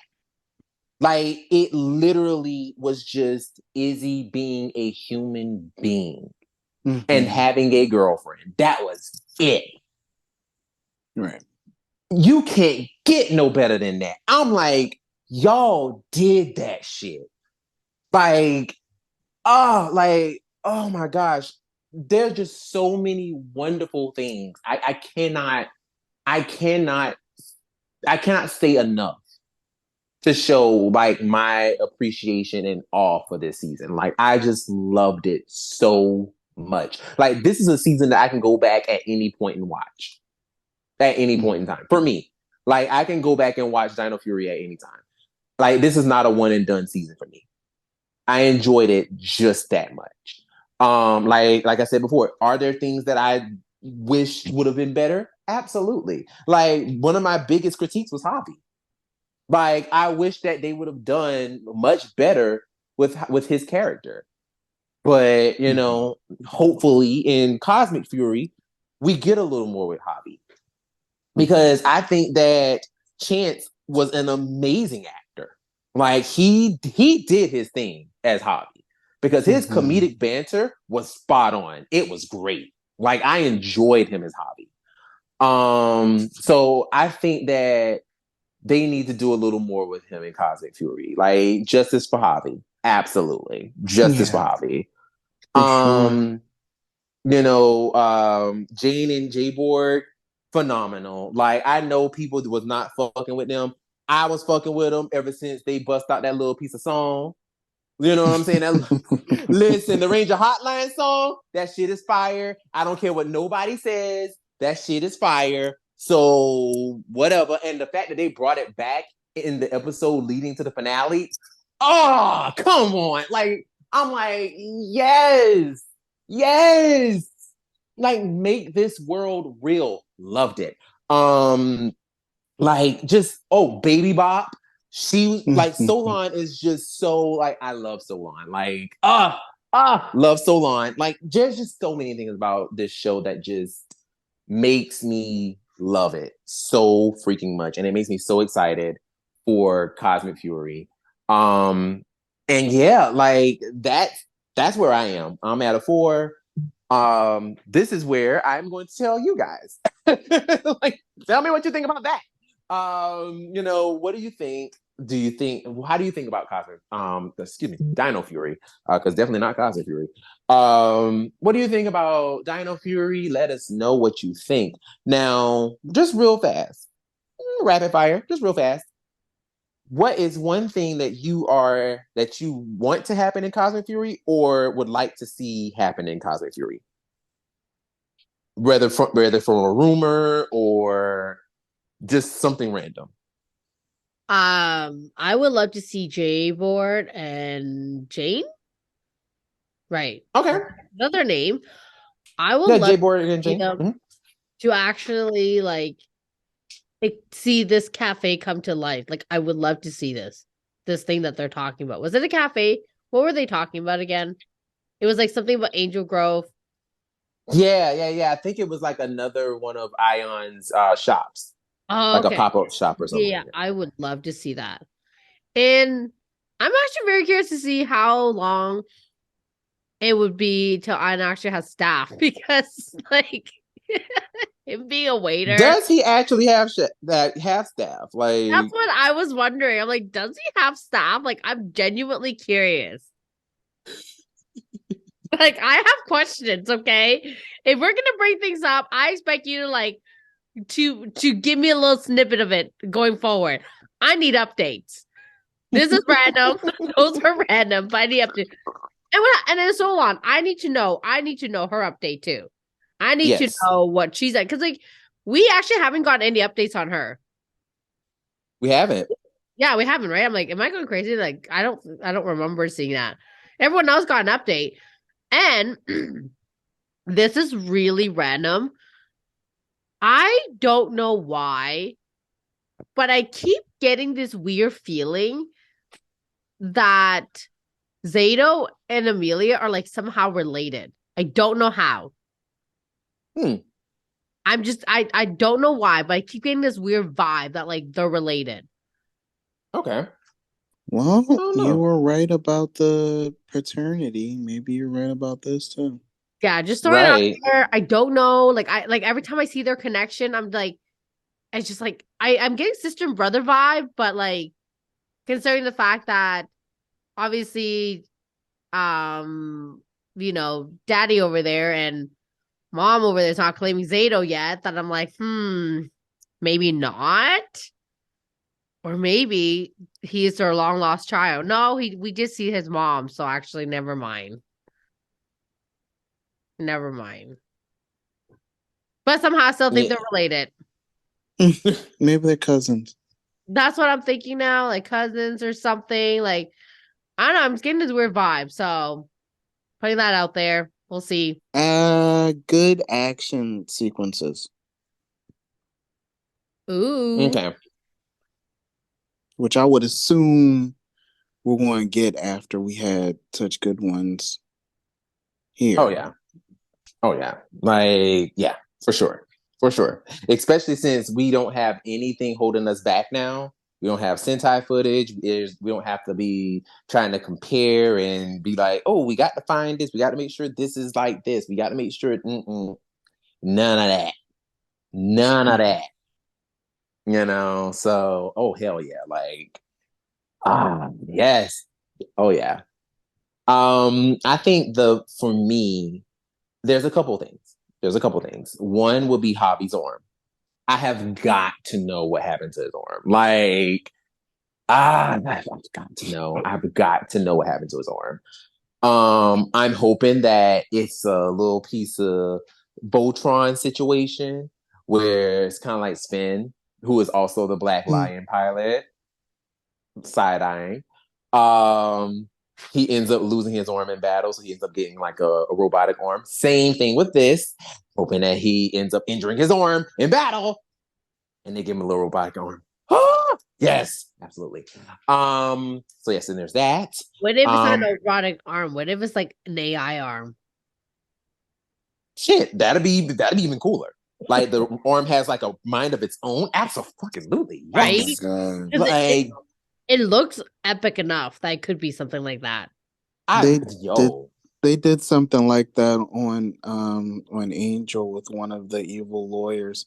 [SPEAKER 1] Like it literally was just Izzy being a human being and having a girlfriend. That was it.
[SPEAKER 3] Right.
[SPEAKER 1] You can't get no better than that. I'm like, y'all did that shit. Like, oh my gosh. There's just so many wonderful things. I cannot say enough to show like my appreciation and awe for this season. Like I just loved it so much. Like this is a season that I can go back at any point and watch. At any point in time. For me. Like I can go back and watch Dino Fury at any time. Like this is not a one and done season for me. I enjoyed it just that much. Like I said before, are there things that I wish would have been better? Absolutely. Like one of my biggest critiques was Javi. Like I wish that they would have done much better with his character. But hopefully in Cosmic Fury, we get a little more with Javi. Because I think that Chance was an amazing actor. Like he did his thing as Javi. Because his comedic banter was spot on. It was great. Like I enjoyed him as Javi. So I think that they need to do a little more with him in Cosmic Fury. Like justice for Javi. Absolutely. Justice for Javi.
[SPEAKER 3] For
[SPEAKER 1] sure. Jane and J-Borg, phenomenal. Like I know people was not fucking with them. I was fucking with them ever since they bust out that little piece of song. You know what I'm saying? Listen, the Ranger Hotline song, that shit is fire. I don't care what nobody says. That shit is fire. So whatever. And the fact that they brought it back in the episode leading to the finale. Oh, come on. Like, I'm like, yes. Yes. Like, make this world real. Loved it. Like, just, Baby Bop. She, like, Solon is just so, like, I love Solon. Like, love Solon. Like, there's just so many things about this show that just makes me love it so freaking much. And it makes me so excited for Cosmic Fury. And yeah, like, that's where I am. I'm at a 4. This is where I'm going to tell you guys. Like, tell me what you think about that. What do you think? How do you think about Cosmic? Excuse me, Dino Fury? Because definitely not Cosmic Fury. What do you think about Dino Fury? Let us know what you think. Now, just real fast, rapid fire, just real fast. What is one thing that you want to happen in Cosmic Fury, or would like to see happen in Cosmic Fury? Whether from a rumor or just something random.
[SPEAKER 2] I would love to see Jay Board and Jane. Right.
[SPEAKER 1] Okay.
[SPEAKER 2] Another name. I would
[SPEAKER 1] Yeah,
[SPEAKER 2] love
[SPEAKER 1] Jay Board and
[SPEAKER 2] to see
[SPEAKER 1] Jane.
[SPEAKER 2] them to actually like see this cafe come to life. Like I would love to see this thing that they're talking about. Was it a cafe? What were they talking about again? It was like something about Angel Grove.
[SPEAKER 1] Yeah. I think it was like another one of Ion's shops.
[SPEAKER 2] Oh,
[SPEAKER 1] Like
[SPEAKER 2] okay.
[SPEAKER 1] a pop-up shop or something.
[SPEAKER 2] Yeah, I would love to see that. And I'm actually very curious to see how long it would be till Ion actually has staff because like him being a waiter.
[SPEAKER 1] Does he actually have staff? Like
[SPEAKER 2] That's what I was wondering. I'm like, does he have staff? Like, I'm genuinely curious. Like, I have questions, okay? If we're gonna bring things up, I expect you to like to give me a little snippet of it going forward. I need updates. This is random. Those are random, but I need updates. And then so on. I need to know her update too. I need to know what she's at. Because like we actually haven't gotten any updates on her.
[SPEAKER 1] We haven't.
[SPEAKER 2] Yeah, we haven't, right? I'm like, am I going crazy? Like, I don't remember seeing that. Everyone else got an update. And this is really random. I don't know why, but I keep getting this weird feeling that Zato and Amelia are like somehow related. I don't know how. I'm just I don't know why, but I keep getting this weird vibe that like they're related.
[SPEAKER 1] Okay.
[SPEAKER 3] Well, you were right about the paternity. Maybe you're right about this too.
[SPEAKER 2] Yeah, just throwing it out there. I don't know. Like every time I see their connection, I'm like, it's just like I'm getting sister and brother vibe, but like considering the fact that obviously daddy over there and mom over there is not claiming Zato yet, that I'm like, maybe not. Or maybe he's their long lost child. No, we did see his mom, so actually never mind. Never mind. But somehow I still think they're related.
[SPEAKER 3] Maybe they're cousins.
[SPEAKER 2] That's what I'm thinking now, like cousins or something. Like, I don't know, I'm just getting this weird vibe. So putting that out there. We'll see.
[SPEAKER 3] Good action sequences.
[SPEAKER 2] Ooh.
[SPEAKER 1] Okay.
[SPEAKER 3] Which I would assume we're going to get after we had such good ones here.
[SPEAKER 1] Oh yeah. Like, yeah, for sure. Especially since we don't have anything holding us back now. We don't have Sentai footage. We don't have to be trying to compare and be like, oh, we got to find this. We got to make sure this is like this. We got to make sure. None of that. So, oh, hell yeah. Like, yes. Oh, yeah. I think for me, there's a couple things. One would be Hobby's arm. I have got to know what happened to his arm. Like, I've got to know. I've got to know what happened to his arm. I'm hoping that it's a little piece of Voltron situation where it's kind of like Sven, who is also the Black Lion pilot, side-eyeing. He ends up losing his arm in battle, so he ends up getting like a robotic arm. Same thing with this, hoping that he ends up injuring his arm in battle, and they give him a little robotic arm. Yes, absolutely. So yes, and there's that.
[SPEAKER 2] What if it's not a robotic arm? What if it's like an AI arm?
[SPEAKER 1] Shit, that'd be even cooler. Like the arm has like a mind of its own. Absolutely,
[SPEAKER 2] right?
[SPEAKER 3] Oh
[SPEAKER 1] like
[SPEAKER 2] it looks epic enough that it could be something like that.
[SPEAKER 3] They did something like that on Angel with one of the evil lawyers.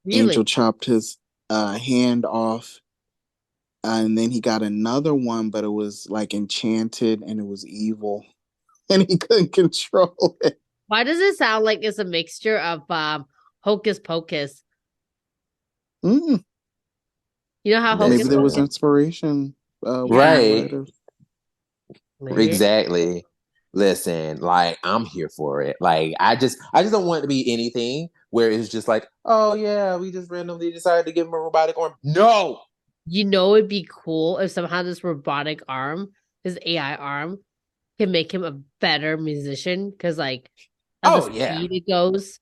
[SPEAKER 2] Really?
[SPEAKER 3] Angel chopped his hand off, and then he got another one, but it was like enchanted and it was evil, and he couldn't control it.
[SPEAKER 2] Why does it sound like it's a mixture of Hocus Pocus?
[SPEAKER 3] Mm,
[SPEAKER 2] You know how
[SPEAKER 1] Maybe
[SPEAKER 2] Hocus
[SPEAKER 3] maybe there was
[SPEAKER 2] Pocus?
[SPEAKER 3] inspiration with the
[SPEAKER 1] Right.
[SPEAKER 3] writers.
[SPEAKER 1] Exactly. Listen, like I'm here for it. Like I just don't want it to be anything where it's just like, oh yeah, we just randomly decided to give him a robotic arm. No.
[SPEAKER 2] You know, it'd be cool if somehow this robotic arm, this AI arm, can make him a better musician because, like, at the
[SPEAKER 1] Oh yeah.
[SPEAKER 2] speed it goes.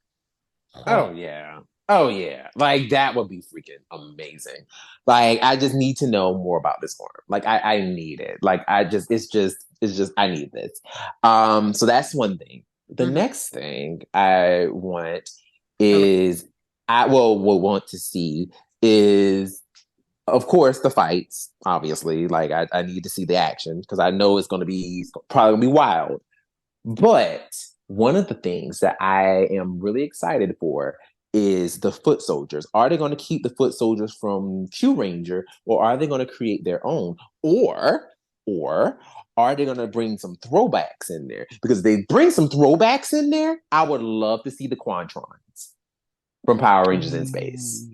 [SPEAKER 1] Oh yeah. Oh yeah. Like that would be freaking amazing. Like I just need to know more about this arm. Like I need it. Like it's just I need this. So that's one thing. The
[SPEAKER 2] Mhm.
[SPEAKER 1] next thing I want is I will want to see is of course the fights, obviously. Like I need to see the action because I know it's probably gonna be wild. But one of the things that I am really excited for is the foot soldiers. Are they going to keep the foot soldiers from Q Ranger, or are they going to create their own? Or are they going to bring some throwbacks in there? Because if they bring some throwbacks in there, I would love to see the Quantrons from Power Rangers in Space.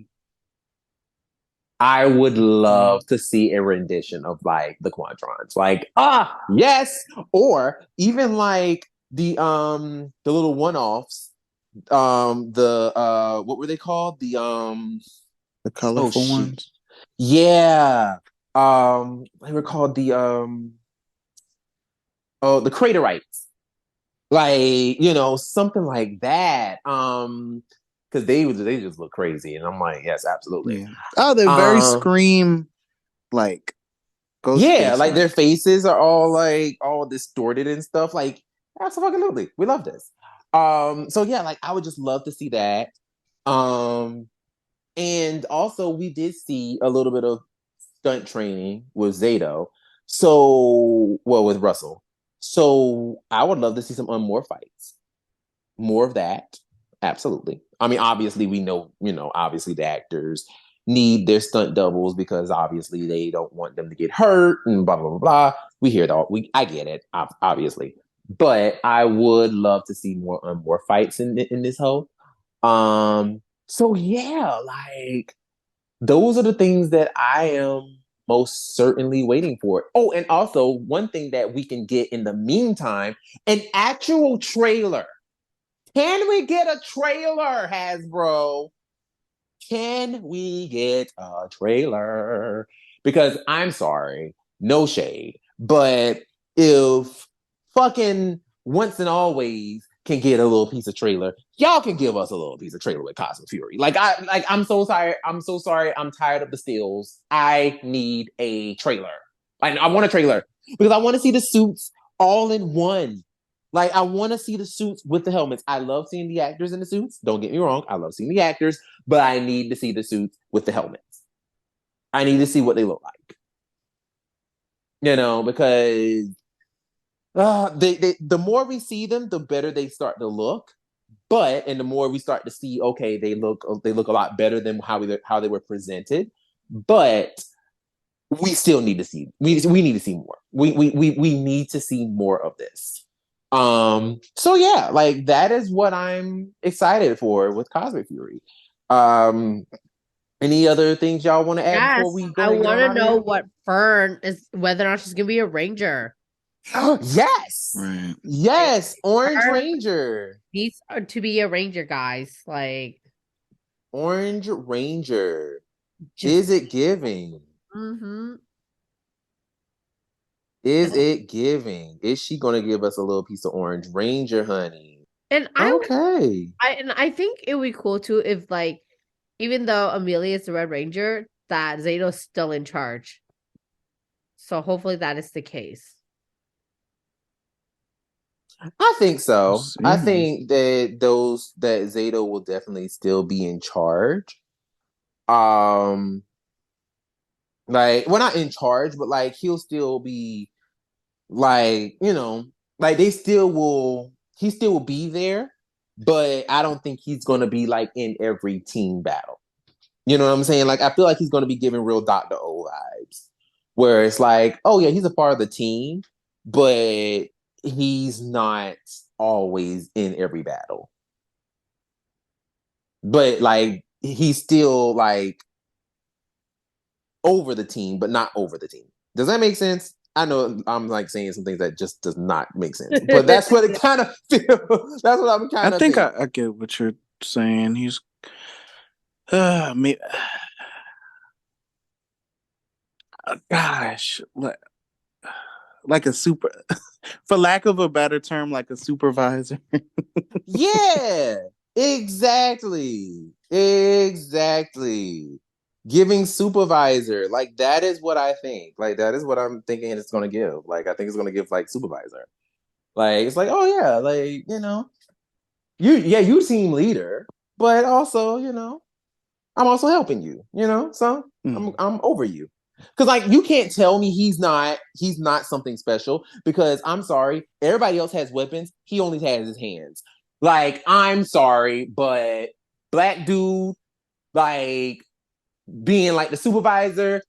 [SPEAKER 1] I would love to see a rendition of like the Quantrons. Like, yes. Or even like the little one-offs. The what were they called?
[SPEAKER 3] The
[SPEAKER 1] Oh
[SPEAKER 3] colorful
[SPEAKER 1] shoot.
[SPEAKER 3] ones.
[SPEAKER 1] Yeah. They were called the Craterites. Like, something like that. Because they just look crazy. And I'm like, yes, absolutely.
[SPEAKER 3] Yeah. Oh, they're very Scream like.
[SPEAKER 1] Yeah,
[SPEAKER 3] Ghostface
[SPEAKER 1] like their
[SPEAKER 3] like.
[SPEAKER 1] faces are all like all distorted and stuff. Like, absolutely. We love this. So yeah, like I would just love to see that. Um, and also we did see a little bit of stunt training with Zato. So well with Russell. So I would love to see some more fights. More of that. Absolutely. I mean, obviously we know, obviously the actors need their stunt doubles because obviously they don't want them to get hurt and blah blah blah blah. We hear it all. I get it, obviously, but I would love to see more fights in this whole. So yeah, like those are the things that I am most certainly waiting for. Oh, and also one thing that we can get in the meantime, an actual trailer. Can we get a trailer, Hasbro? Can we get a trailer? Because I'm sorry, no shade, but if fucking Once and Always can get a little piece of trailer, y'all can give us a little piece of trailer with Cosmic Fury. I'm so sorry. I'm so sorry. I'm tired of the stills. I need a trailer. I want a trailer because I want to see the suits all in one. Like, I want to see the suits with the helmets. I love seeing the actors in the suits. Don't get me wrong. I love seeing the actors, but I need to see the suits with the helmets. I need to see what they look like. Because the more we see them, the better they start to look. And the more we start to see, okay, they look a lot better than how they were presented. But we still need to see. We need to see more. We need to see more of this. So yeah, like that is what I'm excited for with Cosmic Fury. Any other things y'all want to add
[SPEAKER 2] Yes,
[SPEAKER 1] before we go
[SPEAKER 2] I
[SPEAKER 1] ahead and get
[SPEAKER 2] want
[SPEAKER 1] on
[SPEAKER 2] to
[SPEAKER 1] out of
[SPEAKER 2] know
[SPEAKER 1] here?
[SPEAKER 2] what Fern is, whether or not she's gonna be a ranger.
[SPEAKER 1] Yes.
[SPEAKER 3] Right.
[SPEAKER 1] Yes, Orange
[SPEAKER 2] Fern
[SPEAKER 1] Ranger.
[SPEAKER 2] needs to be a ranger, guys. Like,
[SPEAKER 1] Orange Ranger.
[SPEAKER 2] just.
[SPEAKER 1] Is it giving?
[SPEAKER 2] Mm-hmm.
[SPEAKER 1] Is it giving? Is she gonna give us a little piece of Orange Ranger, honey?
[SPEAKER 2] And
[SPEAKER 1] Okay.
[SPEAKER 2] I think it would be cool too if, like, even though Amelia is the Red Ranger, that Zato's still in charge. So hopefully that is the case.
[SPEAKER 1] I think so. I
[SPEAKER 3] Yeah.
[SPEAKER 1] think that Zato will definitely still be in charge. Like, well, not in charge, but like he'll still be like, like he still will be there, but I don't think he's gonna be like in every team battle. You know what I'm saying? Like, I feel like he's going to be giving real Dr. O vibes, where it's like, oh yeah, he's a part of the team, but he's not always in every battle. But like, he's still like over the team, but not over the team. Does that make sense? I know I'm like saying some things that just does not make sense, but that's what it kind of feels. That's what I'm kind
[SPEAKER 3] I
[SPEAKER 1] of
[SPEAKER 3] think
[SPEAKER 1] thinking.
[SPEAKER 3] I get what you're saying. He's me. Gosh, like a super, for lack of a better term, like a supervisor.
[SPEAKER 1] Yeah, exactly. Exactly. Giving supervisor. Like that is what I think. Like that is what I'm thinking it's gonna give. Like I think it's gonna give like supervisor. Like it's like, oh yeah, like, you team leader, but also, I'm also helping you, so I'm over you. Cause like you can't tell me he's not something special because I'm sorry, everybody else has weapons. He only has his hands. Like, I'm sorry, but black dude, like being like the supervisor,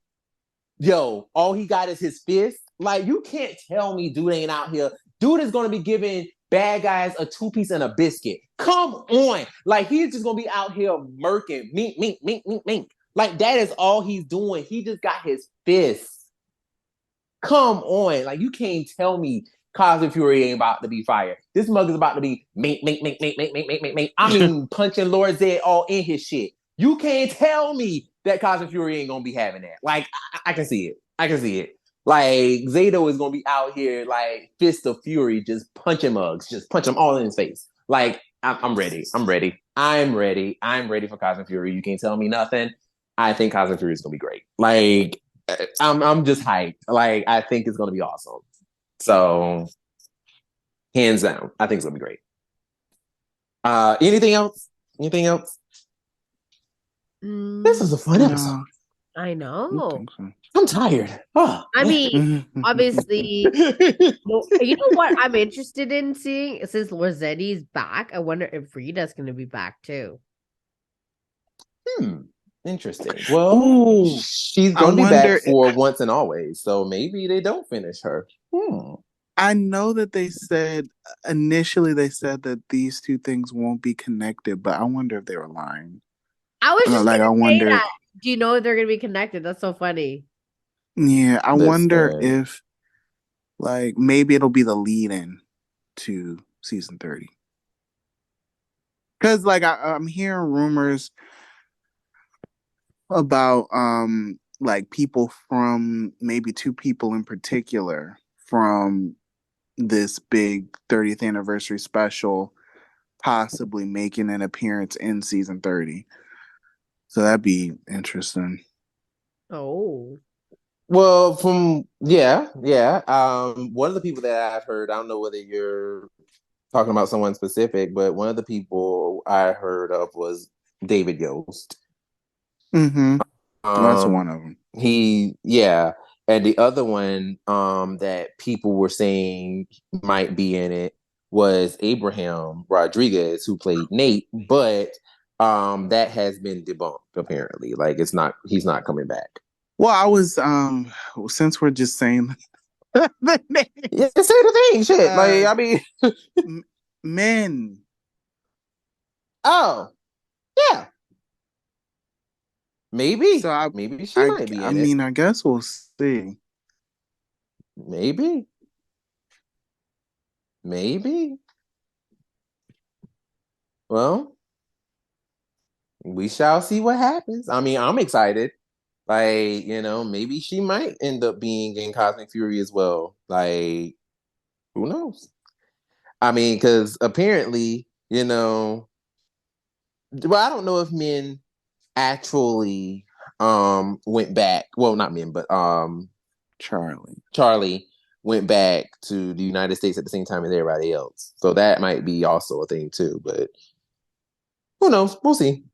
[SPEAKER 1] yo, all he got is his fist. Like, you can't tell me dude ain't out here. Dude is gonna be giving bad guys a 2-piece and a biscuit. Come on. Like, he's just gonna be out here murking. Mink, mink, mink, mink, mink. Like, that is all he's doing. He just got his fists. Come on. Like, you can't tell me Cosmic Fury ain't about to be fired. This mug is about to be mink, mink, mink, mink, mink, mink, mink, mink, mink. I mean, punching Lord Zed all in his shit. You can't tell me that Cosmic Fury ain't gonna be having that. Like, I can see it. I can see it. Like, Zato is gonna be out here like Fist of Fury, just punching mugs, just punch them all in his face. Like, I'm ready. I'm ready. I'm ready. I'm ready for Cosmic Fury. You can't tell me nothing. I think Cosmic Fury is gonna be great. Like, I'm just hyped. Like, I think it's gonna be awesome. So, hands down, I think it's gonna be great. Anything else? Anything else? This was a fun episode.
[SPEAKER 3] No,
[SPEAKER 2] I
[SPEAKER 3] I
[SPEAKER 2] know.
[SPEAKER 3] don't think so.
[SPEAKER 1] I'm tired. Oh,
[SPEAKER 2] I
[SPEAKER 1] man.
[SPEAKER 2] mean, obviously, well, you know what I'm interested in seeing? Since Lorzetti's back, I wonder if Rita's going to be back too.
[SPEAKER 1] Interesting. Well,
[SPEAKER 3] Ooh,
[SPEAKER 1] she's
[SPEAKER 3] I
[SPEAKER 1] gonna be
[SPEAKER 3] wonder.
[SPEAKER 1] back for once and always, so maybe they don't finish her.
[SPEAKER 3] I know that they said initially they said that these two things won't be connected, but I wonder if they were lying.
[SPEAKER 2] I was just
[SPEAKER 3] Like I
[SPEAKER 2] going to say
[SPEAKER 3] wonder.
[SPEAKER 2] that. Do you know if they're going to be connected? That's so funny.
[SPEAKER 3] Yeah, I wonder
[SPEAKER 1] Listen,
[SPEAKER 3] if like maybe it'll be the lead in to season 30. Because like I'm hearing rumors about like people from maybe two people in particular from this big 30th anniversary special possibly making an appearance in season 30. So that'd be interesting.
[SPEAKER 2] Oh.
[SPEAKER 1] well, yeah. One of the people that I've heard, I don't know whether you're talking about someone specific, but one of the people I heard of was David Yost.
[SPEAKER 3] Mm-hmm. That's
[SPEAKER 1] Um,
[SPEAKER 3] one of them.
[SPEAKER 1] yeah, and the other one that people were saying might be in it was Abraham Rodriguez, who played Nate, but that has been debunked apparently. Like, he's not coming back.
[SPEAKER 3] Well, I was since we're just saying the name,
[SPEAKER 1] Yeah, say the thing, shit. Like, I mean,
[SPEAKER 3] men.
[SPEAKER 1] oh yeah, maybe,
[SPEAKER 3] So
[SPEAKER 1] maybe she might be
[SPEAKER 3] I
[SPEAKER 1] in it.
[SPEAKER 3] mean, I guess we'll see.
[SPEAKER 1] Maybe, maybe. Well, we shall see what happens. I mean, I'm excited. Like, maybe she might end up being in Cosmic Fury as well. Like, who knows? I mean, because apparently, well, I don't know if men actually went back. Well, not men, but Charlie went back to the United States at the same time as everybody else. So that might be also a thing too, but who knows? We'll see.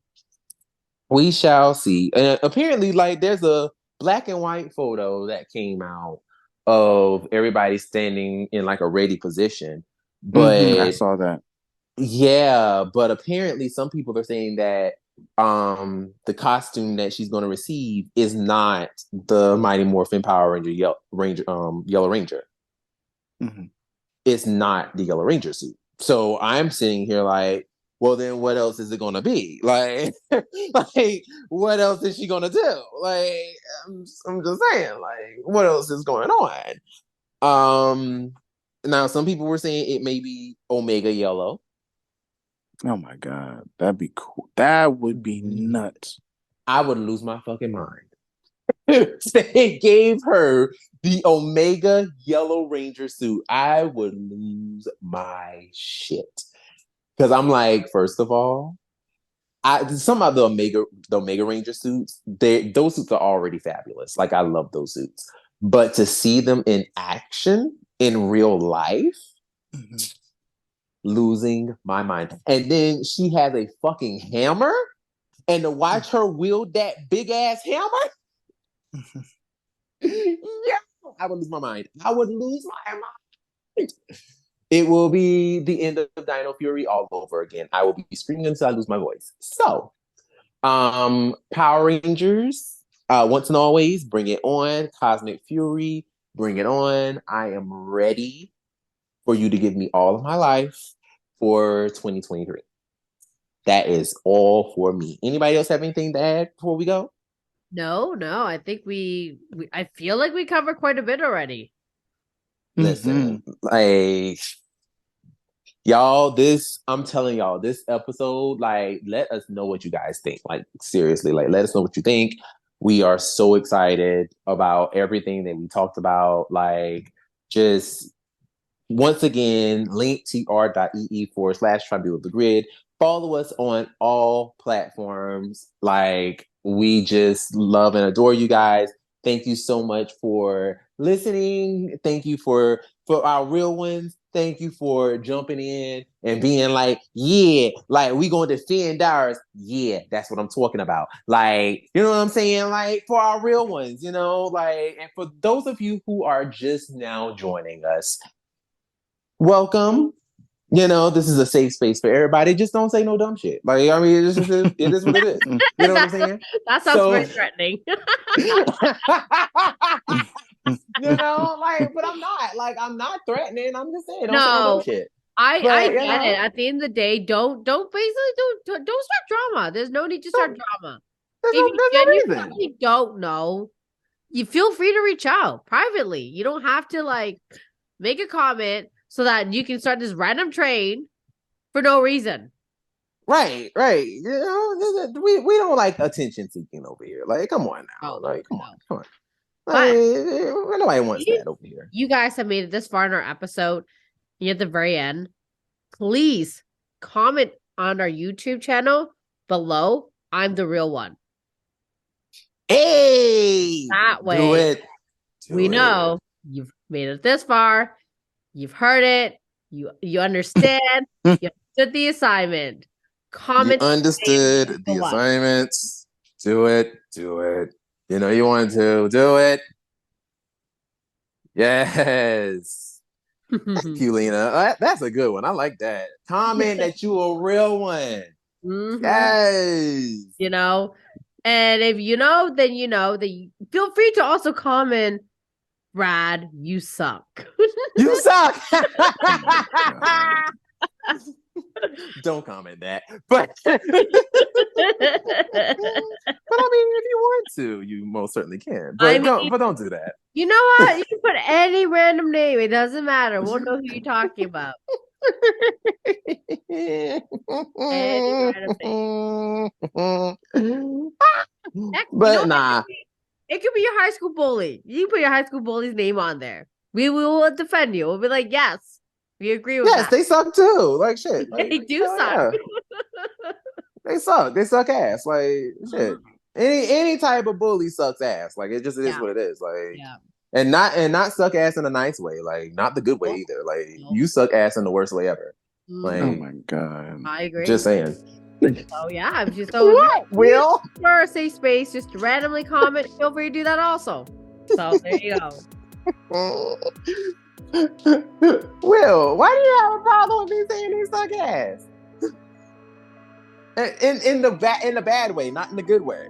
[SPEAKER 1] We shall see. And apparently, like, there's a black and white photo that came out of everybody standing in like a ready position. But
[SPEAKER 3] I saw that.
[SPEAKER 1] yeah, but apparently some people are saying that the costume that she's going to receive is not the Mighty Morphin Power Ranger Yellow Ranger.
[SPEAKER 3] Mm-hmm.
[SPEAKER 1] It's not the Yellow Ranger suit. So I'm sitting here like, well, then what else is it going to be? Like, like, what else is she going to do? Like, I'm just saying, like, what else is going on? Now some people were saying it may be Omega Yellow.
[SPEAKER 3] Oh my God, that'd be cool. That would be nuts.
[SPEAKER 1] I would lose my fucking mind. They gave her the Omega Yellow Ranger suit. I would lose my shit. Because I'm like, first of all, some of the Omega Ranger suits, those suits are already fabulous. Like, I love those suits. But to see them in action in real life, losing my mind. And then she has a fucking hammer, and to watch her wield that big ass hammer, yeah, I would lose my mind. I would lose my mind. It will be the end of Dino Fury all over again. I will be screaming until I lose my voice. So, Power Rangers, once and always, bring it on. Cosmic Fury, bring it on. I am ready for you to give me all of my life for 2023. That is all for me. Anybody else have anything to add before we go?
[SPEAKER 2] No. I think I feel like we covered quite a bit already.
[SPEAKER 1] Listen, like, y'all, I'm telling y'all, this episode, like, let us know what you guys think. Like, seriously, like, let us know what you think. We are so excited about everything that we talked about. Like, just once again, link tr.ee/Tribute of the Grid. Follow us on all platforms. Like, we just love and adore you guys. Thank you so much for listening. Thank you for our real ones. Thank you for jumping in and being like, yeah, like, we gonna defend ours. Yeah, that's what I'm talking about. Like, you know what I'm saying? Like, for our real ones, you know, like, and for those of you who are just now joining us, welcome. You know, this is a safe space for everybody. Just don't say no dumb shit. Like, I mean, it is what it is. You know what I'm saying?
[SPEAKER 2] That sounds very threatening.
[SPEAKER 1] You know, like, but I'm not. Like, I'm not threatening. I'm just saying, don't say no dumb shit.
[SPEAKER 2] I get it. At the end of the day, don't start drama. There's no need to start drama. If you genuinely don't know, you feel free to reach out privately. You don't have to, like, make a comment so that you can start this random train for no reason.
[SPEAKER 1] Right. You know, we don't like attention seeking over here. Like, come on now. Come on. Like, nobody wants that over here.
[SPEAKER 2] You guys have made it this far in our episode. You're at the very end. Please comment on our YouTube channel below. I'm the real one.
[SPEAKER 1] Hey!
[SPEAKER 2] That way, we know you've made it this far. You've heard it. You understand. You understood the assignment. Comment.
[SPEAKER 1] You understood the assignments. Do it. You know you want to do it. Yes. Thank you, Lena. That's a good one. I like that. Comment that you a real one.
[SPEAKER 2] Mm-hmm.
[SPEAKER 1] Yes.
[SPEAKER 2] You know, and if you know, then you know that. Feel free to also comment, Brad, you suck.
[SPEAKER 1] You suck. Don't comment that. But I mean, if you want to, you most certainly can. But don't do that.
[SPEAKER 2] You know what? You can put any random name. It doesn't matter. We'll know who you're talking about. Any random name.
[SPEAKER 1] But nah.
[SPEAKER 2] It could be your high school bully. You can put your high school bully's name on there. We will defend you. We'll be like, yes, we agree with that.
[SPEAKER 1] Yes, they suck too. Like, shit. Like,
[SPEAKER 2] they do suck.
[SPEAKER 1] Yeah. They suck. They suck ass. Like, shit. Any type of bully sucks ass. Like, it is what it is. Like, and not suck ass in a nice way. Like, not the good way either. Like, you suck ass in the worst way ever. Like,
[SPEAKER 3] oh my God.
[SPEAKER 2] I agree.
[SPEAKER 1] Just saying.
[SPEAKER 2] Oh yeah,
[SPEAKER 1] what? Will
[SPEAKER 2] for a safe space, just randomly comment. Feel free to do that also. So there you go.
[SPEAKER 1] Will, why do you have a problem with me saying they suck ass? In the bad way, not in the good way.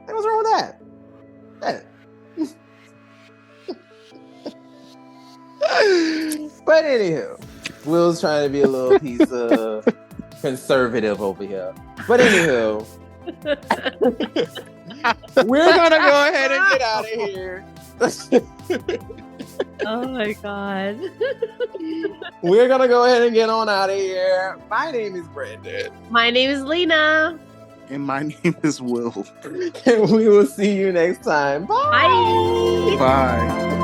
[SPEAKER 1] What's wrong with that? But anywho, Will's trying to be a little piece of conservative over here. But anywho, we're gonna go ahead and get out of here.
[SPEAKER 2] Oh my god.
[SPEAKER 1] We're gonna go ahead and get on out of here. My name is Brandon.
[SPEAKER 2] My name is Lena.
[SPEAKER 3] And my name is Will.
[SPEAKER 1] And we will see you next time. Bye.
[SPEAKER 2] Bye.
[SPEAKER 3] Bye.